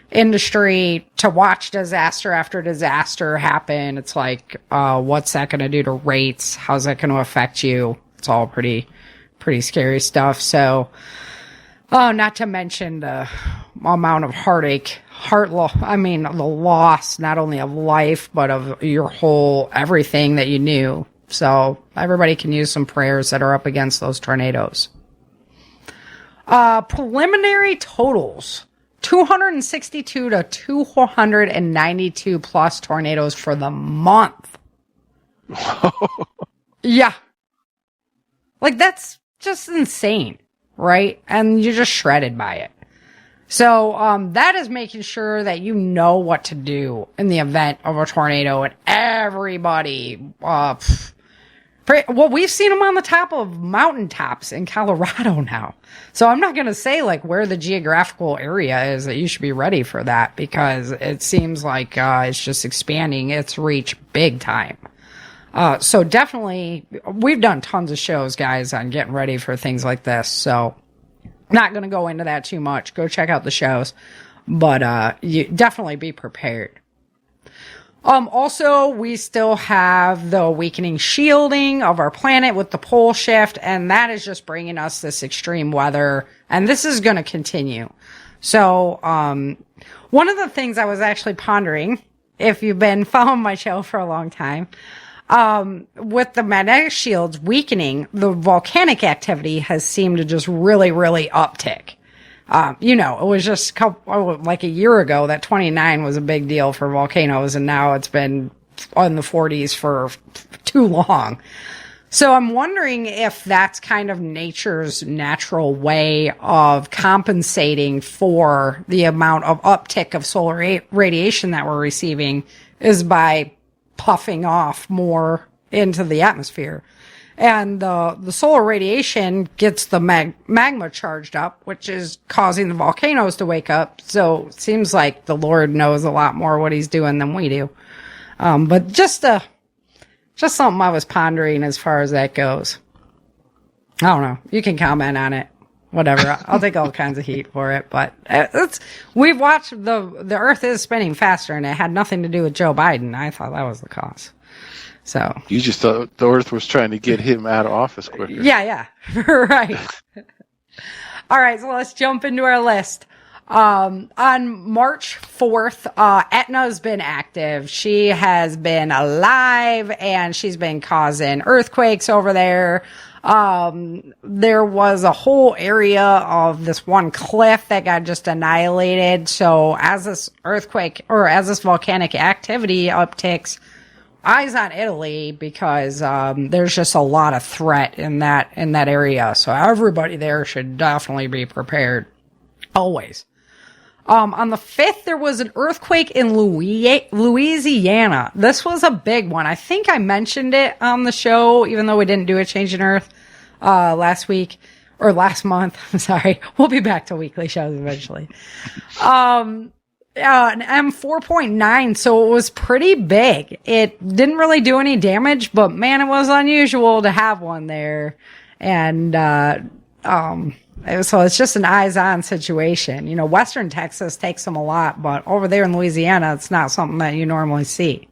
industry, to watch disaster after disaster happen, it's like, what's that going to do to rates? How's that going to affect you? It's all pretty scary stuff. So, not to mention the amount of heartache, the loss, not only of life, but of your whole, everything that you knew. So everybody can use some prayers that are up against those tornadoes. Preliminary totals. 262 to 292 plus tornadoes for the month. Yeah. Like, that's just insane, right? And you're just shredded by it. So, that is making sure that you know what to do in the event of a tornado, and everybody, we've seen them on the top of mountaintops in Colorado now. So I'm not going to say like where the geographical area is that you should be ready for that, because it seems like, it's just expanding its reach big time. So definitely, we've done tons of shows, guys, on getting ready for things like this. So not going to go into that too much. Go check out the shows, but, you definitely be prepared. Also, we still have the weakening shielding of our planet with the pole shift, and that is just bringing us this extreme weather, and this is going to continue. So, one of the things I was actually pondering, if you've been following my show for a long time, with the magnetic shields weakening, the volcanic activity has seemed to just really uptick. It was just like a year ago that 29 was a big deal for volcanoes, and now it's been in the 40s for too long. So I'm wondering if that's kind of nature's natural way of compensating for the amount of uptick of solar radiation that we're receiving, is by puffing off more into the atmosphere. And the solar radiation gets the magma charged up, which is causing the volcanoes to wake up. So it seems like the Lord knows a lot more what he's doing than we do. But just something I was pondering as far as that goes. I don't know. You can comment on it. whatever. I'll take all kinds of heat for it, but we've watched the Earth is spinning faster, and it had nothing to do with Joe Biden. I thought that was the cause. So you just thought the Earth was trying to get him out of office quicker. Yeah, right. All right, so let's jump into our list. On March 4th, Etna's been active. She has been alive, and she's been causing earthquakes over there. There was a whole area of this one cliff that got just annihilated. So as this earthquake, or as this volcanic activity upticks, eyes on Italy, because there's just a lot of threat in that area. So everybody there should definitely be prepared. Always. On the 5th, there was an earthquake in Louisiana. This was a big one. I think I mentioned it on the show, even though we didn't do a Change in Earth last week or last month. I'm sorry. We'll be back to weekly shows eventually. An M4.9, so it was pretty big. It didn't really do any damage, but man, it was unusual to have one there. And so it's just an eyes-on situation. You know, Western Texas takes them a lot, but over there in Louisiana, it's not something that you normally see.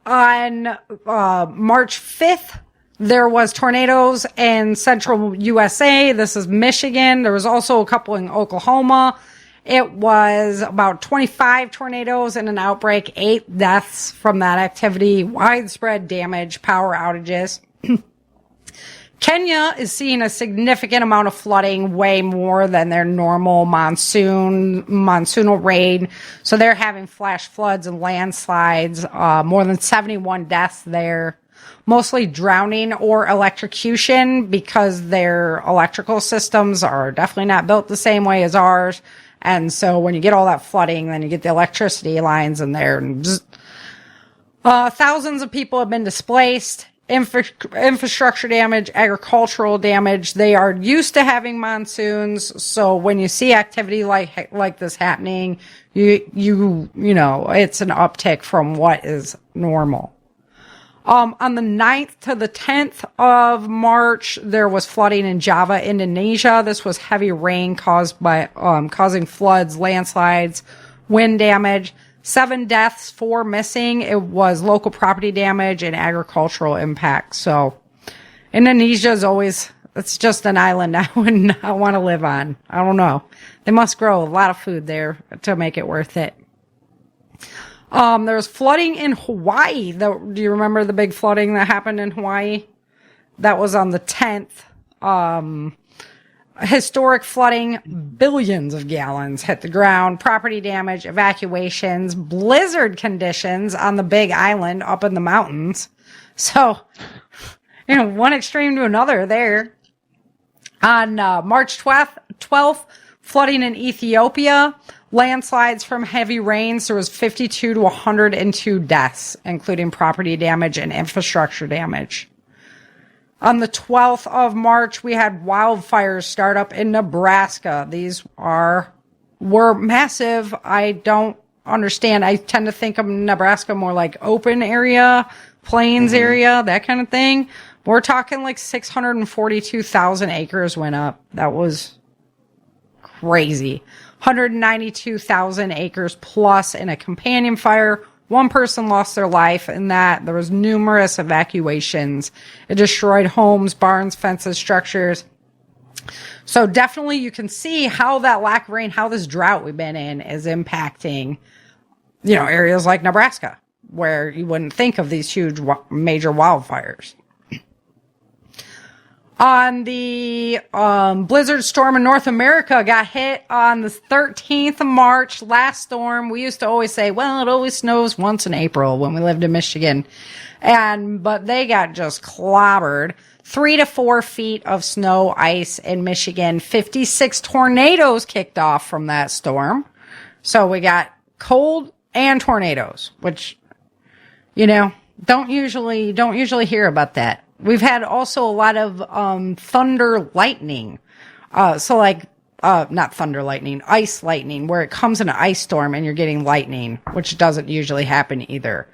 On March 5th, there was tornadoes in central USA. This is Michigan. There was also a couple in Oklahoma. It was about 25 tornadoes in an outbreak, 8 deaths from that activity, widespread damage, power outages. Kenya is seeing a significant amount of flooding, way more than their normal monsoonal rain. So they're having flash floods and landslides, more than 71 deaths there. Mostly drowning or electrocution, because their electrical systems are definitely not built the same way as ours. And so when you get all that flooding, then you get the electricity lines in there. And thousands of people have been displaced. Infrastructure damage, agricultural damage. They are used to having monsoons, so when you see activity like this happening, you know it's an uptick from what is normal. On the 9th to the 10th of March, there was flooding in Java, Indonesia. This was heavy rain causing floods, landslides, wind damage. 7 deaths, 4 missing. It was local property damage and agricultural impact. So Indonesia is it's just an island I would not want to live on. I don't know. They must grow a lot of food there to make it worth it. There was flooding in Hawaii. Do you remember the big flooding that happened in Hawaii? That was on the 10th. Historic flooding, billions of gallons hit the ground, property damage, evacuations, blizzard conditions on the big island up in the mountains. So, you know, one extreme to another there. On March 12th, flooding in Ethiopia, landslides from heavy rains. There was 52 to 102 deaths, including property damage and infrastructure damage. On the 12th of March, we had wildfires start up in Nebraska. These were massive. I don't understand. I tend to think of Nebraska more like open area, plains area, that kind of thing. We're talking like 642,000 acres went up. That was crazy. 192,000 acres plus in a companion fire. 1 person lost their life in that. There was numerous evacuations. It destroyed homes, barns, fences, structures. So definitely you can see how that lack of rain, how this drought we've been in is impacting, you know, areas like Nebraska, where you wouldn't think of these huge major wildfires. On the blizzard storm in North America got hit on the 13th of March. Last storm, we used to always say, well, it always snows once in April when we lived in Michigan. But they got just clobbered. 3 to 4 feet of snow, ice in Michigan. 56 tornadoes kicked off from that storm. So we got cold and tornadoes, which, you know, don't usually hear about that. We've had also a lot of thunder lightning. Not thunder lightning, ice lightning, where it comes in an ice storm and you're getting lightning, which doesn't usually happen either.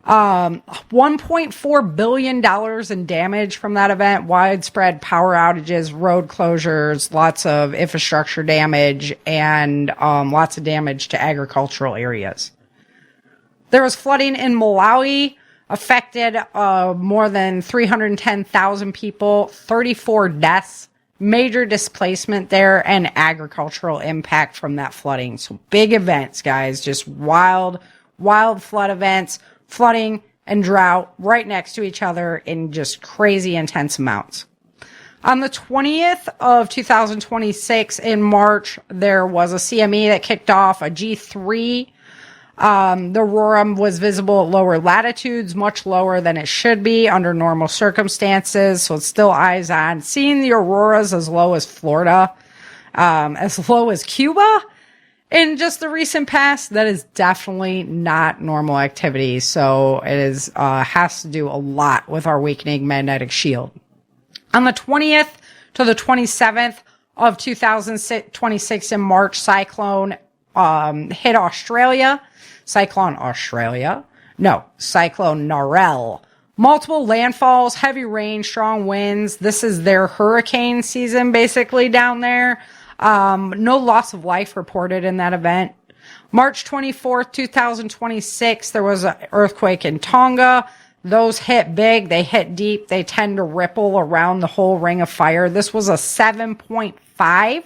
$1.4 billion in damage from that event, widespread power outages, road closures, lots of infrastructure damage, and lots of damage to agricultural areas. There was flooding in Malawi, affected more than 310,000 people, 34 deaths, major displacement there, and agricultural impact from that flooding. So big events, guys, just wild flood events, flooding and drought right next to each other in just crazy intense amounts. On the 20th of 2026 in March, there was a CME that kicked off a G3. The aurora was visible at lower latitudes, much lower than it should be under normal circumstances. So it's still eyes on. Seeing the auroras as low as Florida, as low as Cuba in just the recent past, that is definitely not normal activity. So it is, has to do a lot with our weakening magnetic shield. On the 20th to the 27th of 2026 in March, cyclone, hit Australia. Cyclone Narelle. Multiple landfalls, heavy rain, strong winds. This is their hurricane season basically down there. No loss of life reported in that event. March 24th, 2026, there was an earthquake in Tonga. Those hit big. They hit deep. They tend to ripple around the whole ring of fire. This was a 7.5.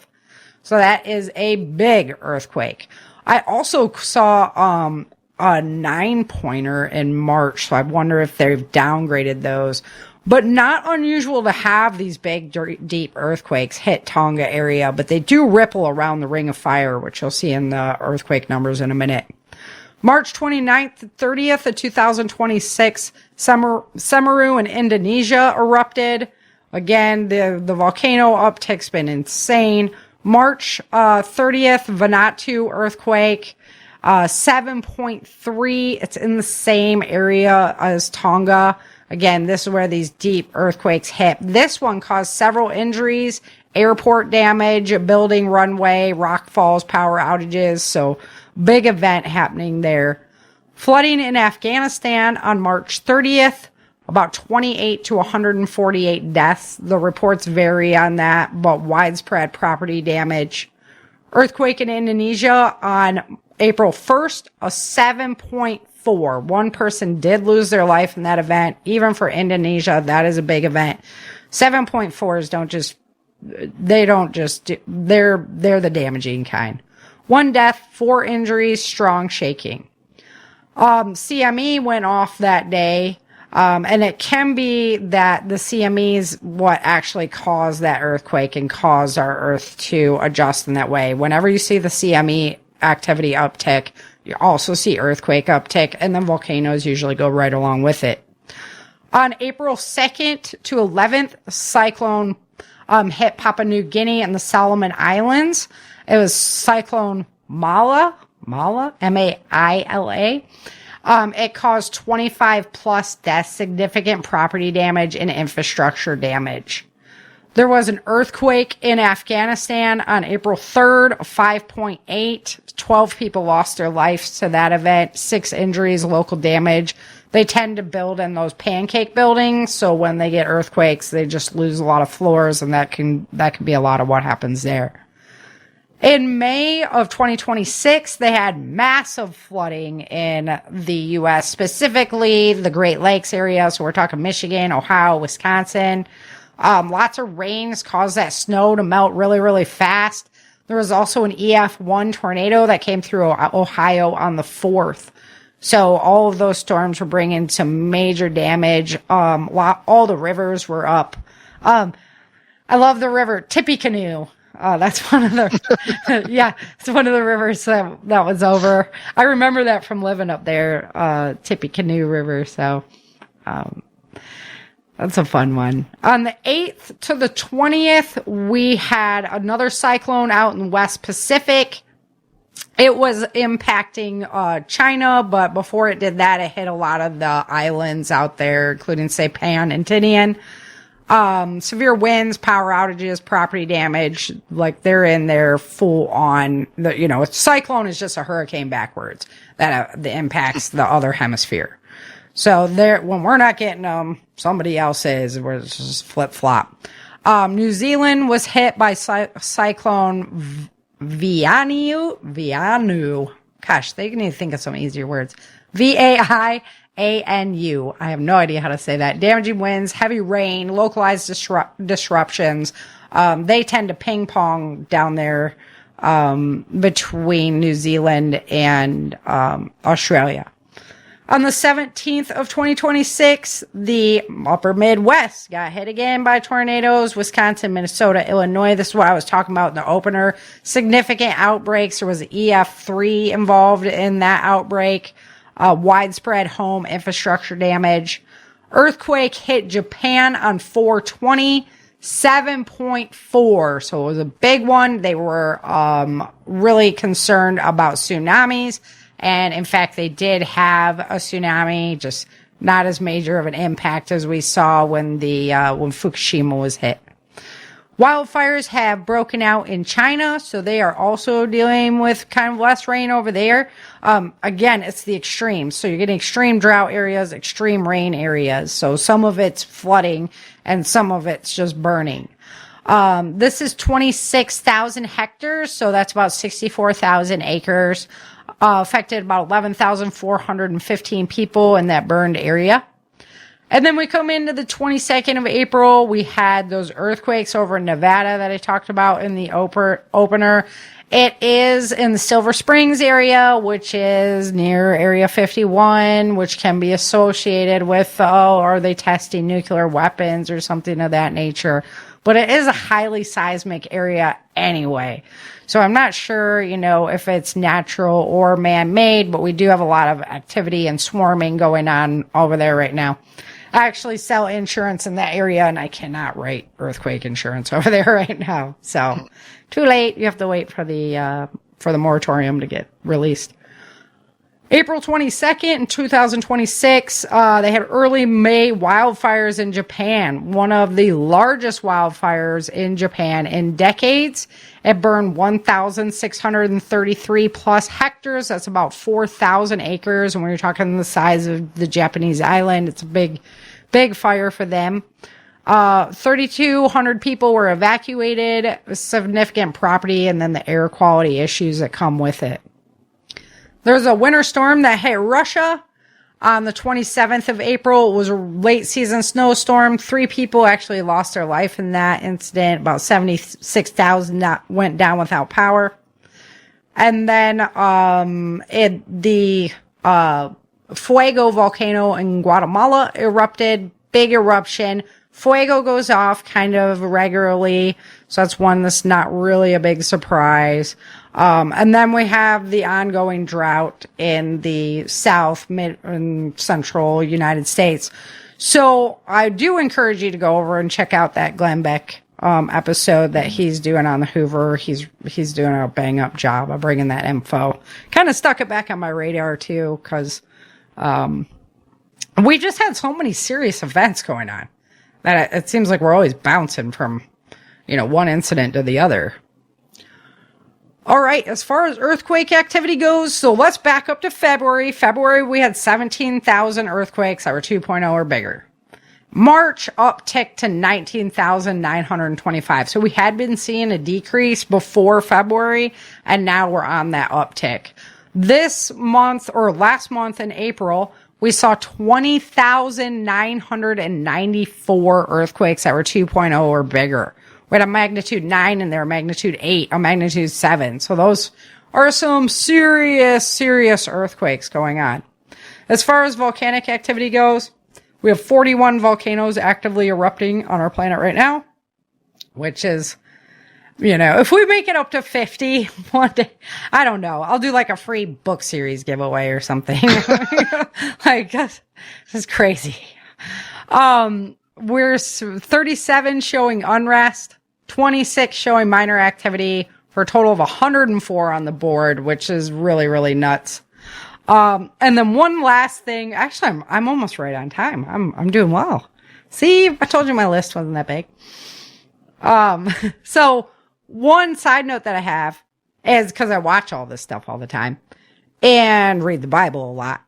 So that is a big earthquake. I also saw a 9-pointer in March, so I wonder if they've downgraded those. But not unusual to have these big, deep earthquakes hit Tonga area, but they do ripple around the ring of fire, which you'll see in the earthquake numbers in a minute. March 29th to 30th of 2026, Semeru in Indonesia erupted. Again, the volcano uptick's been insane. March 30th, Vanuatu earthquake, 7.3. It's in the same area as Tonga. Again, this is where these deep earthquakes hit. This one caused several injuries, airport damage, building runway, rock falls, power outages. So big event happening there. Flooding in Afghanistan on March 30th. About 28 to 148 deaths. The reports vary on that, but widespread property damage. Earthquake in Indonesia on April 1st, a 7.4. One person did lose their life in that event. Even for Indonesia, that is a big event. 7.4s they're the damaging kind. 1 death, 4 injuries, strong shaking. CME went off that day. And it can be that the CME is what actually caused that earthquake and caused our Earth to adjust in that way. Whenever you see the CME activity uptick, you also see earthquake uptick, and then volcanoes usually go right along with it. On April 2nd to 11th, cyclone hit Papua New Guinea and the Solomon Islands. It was Cyclone Mala, M-A-I-L-A. It caused 25 plus deaths, significant property damage, and infrastructure damage. There was an earthquake in Afghanistan on April 3rd, 5.8. 12 people lost their lives to that event, 6 injuries, local damage. They tend to build in those pancake buildings, so when they get earthquakes, they just lose a lot of floors, and that can be a lot of what happens there. In May of 2026, they had massive flooding in the U.S., specifically the Great Lakes area. So we're talking Michigan, Ohio, Wisconsin. Lots of rains caused that snow to melt really, really fast. There was also an EF1 tornado that came through Ohio on the 4th. So all of those storms were bringing some major damage. All the rivers were up. I love the river Tippecanoe. That's one of the, yeah, it's one of the rivers that was over. I remember that from living up there, Tippecanoe River. So, that's a fun one. On the 8th to the 20th, we had another cyclone out in the West Pacific. It was impacting, China, but before it did that, it hit a lot of the islands out there, including Saipan and Tinian. Severe winds, power outages, property damage, like they're in there full on. A cyclone is just a hurricane backwards that impacts the other hemisphere. So when we're not getting them, somebody else is. We're just flip flop. New Zealand was hit by cyclone Vianu. Gosh, they need to think of some easier words. Vianu. I have no idea how to say that. Damaging winds, heavy rain, localized disruptions. They tend to ping pong down there between New Zealand and Australia. On the 17th of 2026, the upper Midwest got hit again by tornadoes. Wisconsin, Minnesota, Illinois. This is what I was talking about in the opener. Significant outbreaks. There was an EF3 involved in that outbreak. Widespread home infrastructure damage. Earthquake hit Japan on 4/20, 7.4. So it was a big one. They were really concerned about tsunamis. And in fact, they did have a tsunami, just not as major of an impact as we saw when when Fukushima was hit. Wildfires have broken out in China, so they are also dealing with kind of less rain over there. Again, it's the extremes. So you're getting extreme drought areas, extreme rain areas. So some of it's flooding and some of it's just burning. This is 26,000 hectares, so that's about 64,000 acres. Affected about 11,415 people in that burned area. And then we come into the 22nd of April. We had those earthquakes over in Nevada that I talked about in the opener. It is in the Silver Springs area, which is near Area 51, which can be associated with, are they testing nuclear weapons or something of that nature? But it is a highly seismic area anyway. So I'm not sure, if it's natural or man-made, but we do have a lot of activity and swarming going on over there right now. I actually sell insurance in that area, and I cannot write earthquake insurance over there right now. So too late. You have to wait for the moratorium to get released. April 22nd in 2026, they had early May wildfires in Japan, one of the largest wildfires in Japan in decades. It burned 1,633 plus hectares. That's about 4,000 acres. And when you're talking the size of the Japanese island, it's a big, big fire for them. 3,200 people were evacuated, significant property, and then the air quality issues that come with it. There's a winter storm that hit Russia on the 27th of April. It was a late season snowstorm. 3 people actually lost their life in that incident. About 76,000 went down without power. And then the Fuego volcano in Guatemala erupted. Big eruption. Fuego goes off kind of regularly. So that's one that's not really a big surprise. And then we have the ongoing drought in the south, mid, and central United States. So I do encourage you to go over and check out that Glenn Beck episode that he's doing on the Hoover. He's doing a bang up job of bringing that info. Kind of stuck it back on my radar too, because we just had so many serious events going on that it seems like we're always bouncing from one incident to the other. All right, as far as earthquake activity goes, so let's back up to February. February, we had 17,000 earthquakes that were 2.0 or bigger. March upticked to 19,925. So we had been seeing a decrease before February, and now we're on that uptick. This month, or last month in April, we saw 20,994 earthquakes that were 2.0 or bigger. We had a magnitude 9 and there, a magnitude 8, a magnitude 7. So those are some serious earthquakes going on. As far as volcanic activity goes, we have 41 volcanoes actively erupting on our planet right now, which is, if we make it up to 50 one day, I don't know. I'll do like a free book series giveaway or something. This is crazy. We're 37 showing unrest, 26 showing minor activity, for a total of 104 on the board, which is really nuts. And then one last thing. Actually, I'm almost right on time. I'm doing well. See, I told you my list wasn't that big. So one side note that I have is because I watch all this stuff all the time and read the Bible a lot.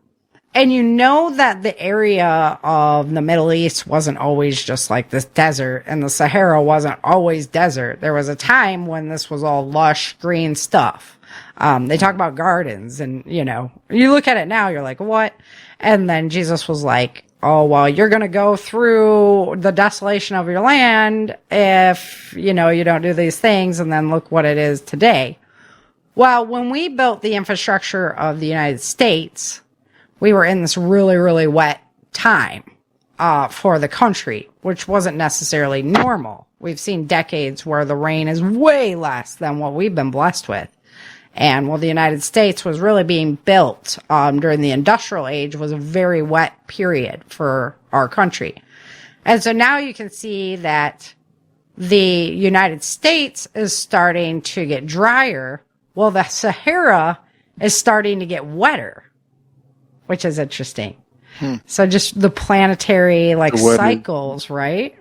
And you know that the area of the Middle East wasn't always just like this desert, and the Sahara wasn't always desert. There was a time when this was all lush green stuff. They talk about gardens, and you look at it now, you're like, what? And then Jesus was like, oh, well, you're going to go through the desolation of your land if, you don't do these things. And then look what it is today. Well, when we built the infrastructure of the United States, we were in this really, really wet time for the country, which wasn't necessarily normal. We've seen decades where the rain is way less than what we've been blessed with. And the United States was really being built during the industrial age, was a very wet period for our country. And so now you can see that the United States is starting to get drier. Well, the Sahara is starting to get wetter, which is interesting. So just the planetary cycles, right?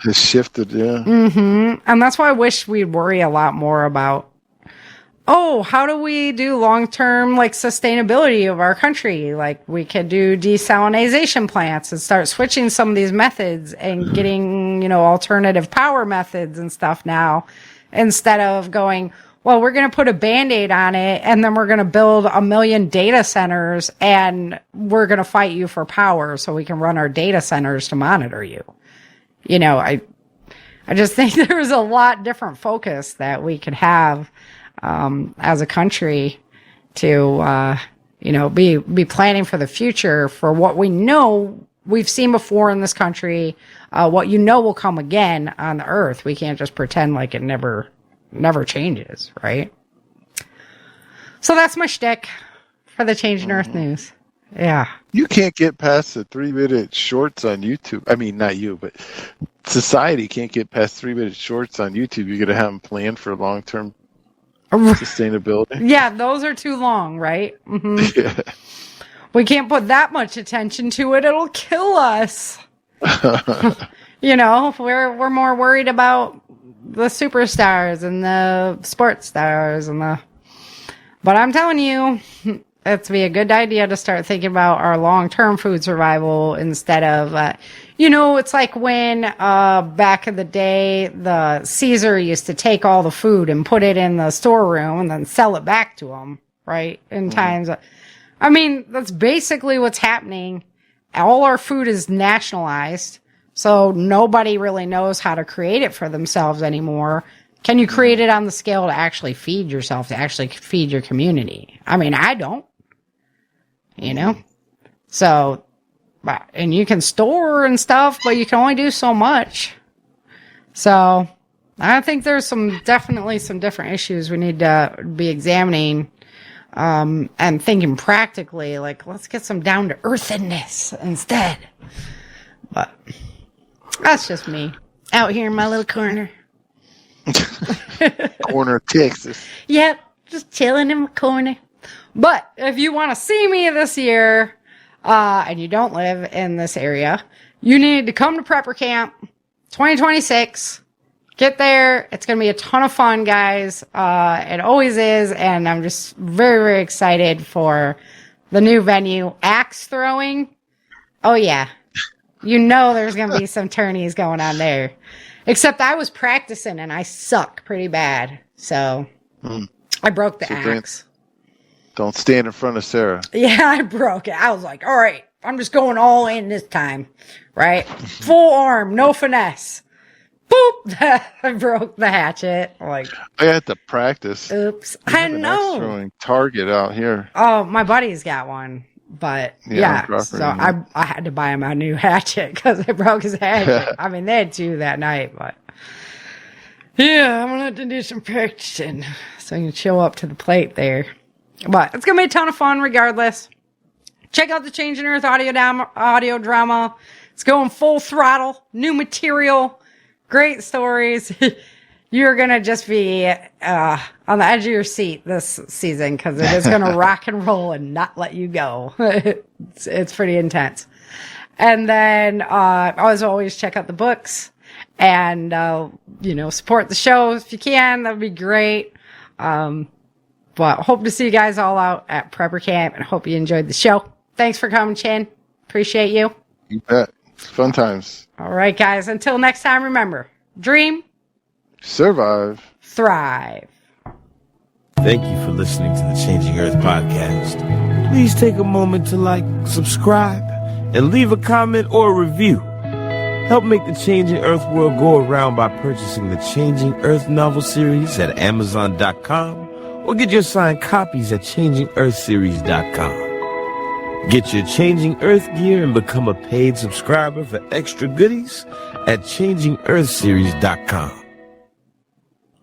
Has shifted, yeah. Mm-hmm. And that's why I wish we'd worry a lot more about, how do we do long-term sustainability of our country? We could do desalination plants and start switching some of these methods and getting, alternative power methods and stuff now, instead of going, well, we're going to put a Band-Aid on it and then we're going to build 1 million data centers and we're going to fight you for power so we can run our data centers to monitor you. I just think there's a lot different focus that we could have as a country to, be planning for the future for what we know we've seen before in this country, what will come again on the earth. We can't just pretend like it never changes, right? So that's my shtick for the Changing Earth news. Yeah. You can't get past the 3-minute shorts on YouTube. I mean, not you, but society can't get past 3-minute shorts on YouTube. You're going to have them planned for long-term sustainability. Yeah, those are too long, right? Mm-hmm. Yeah. We can't put that much attention to it. It'll kill us. We're more worried about the superstars and the sports stars but I'm telling you, it'd be a good idea to start thinking about our long-term food survival instead of, it's like when, back in the day, the Caesar used to take all the food and put it in the storeroom and then sell it back to them, right? In times, that's basically what's happening. All our food is nationalized. So nobody really knows how to create it for themselves anymore. Can you create it on the scale to actually feed yourself, to actually feed your community? I don't. So, and you can store and stuff, but you can only do so much. So I think there's definitely some different issues we need to be examining, and thinking practically, let's get some down to earthiness instead. But that's just me out here in my little corner. Corner of Texas. Yep, just chilling in my corner. But if you want to see me this year, and you don't live in this area, you need to come to Prepper Camp 2026. Get there. It's going to be a ton of fun, guys. It always is. And I'm just very, very excited for the new venue. Axe throwing. Oh, yeah. There's going to be some tourneys going on there. Except I was practicing and I suck pretty bad. So I broke the axe. Don't stand in front of Sarah. Yeah, I broke it. I was like, all right, I'm just going all in this time. Right? Full arm, no finesse. Boop! I broke the hatchet. I had to practice. Oops. I know. Throwing target out here. Oh, my buddy's got one. But yeah, so I had to buy him a new hatchet because I broke his hatchet. They had 2 that night, but yeah, I'm gonna have to do some practicing so I can show up to the plate there. But it's gonna be a ton of fun regardless. Check out the Changing Earth audio drama. It's going full throttle, new material, great stories. You're going to just be on the edge of your seat this season because it is going to rock and roll and not let you go. It's pretty intense. And then always check out the books and, support the show if you can. That would be great. But hope to see you guys all out at Prepper Camp and hope you enjoyed the show. Thanks for coming, Chin. Appreciate you. You bet. Fun times. All right, guys. Until next time, remember, dream, survive, thrive. Thank you for listening to the Changing Earth podcast. Please take a moment to like, subscribe, and leave a comment or a review. Help make the Changing Earth world go around by purchasing the Changing Earth novel series at Amazon.com or get your signed copies at ChangingEarthSeries.com. Get your Changing Earth gear and become a paid subscriber for extra goodies at ChangingEarthSeries.com.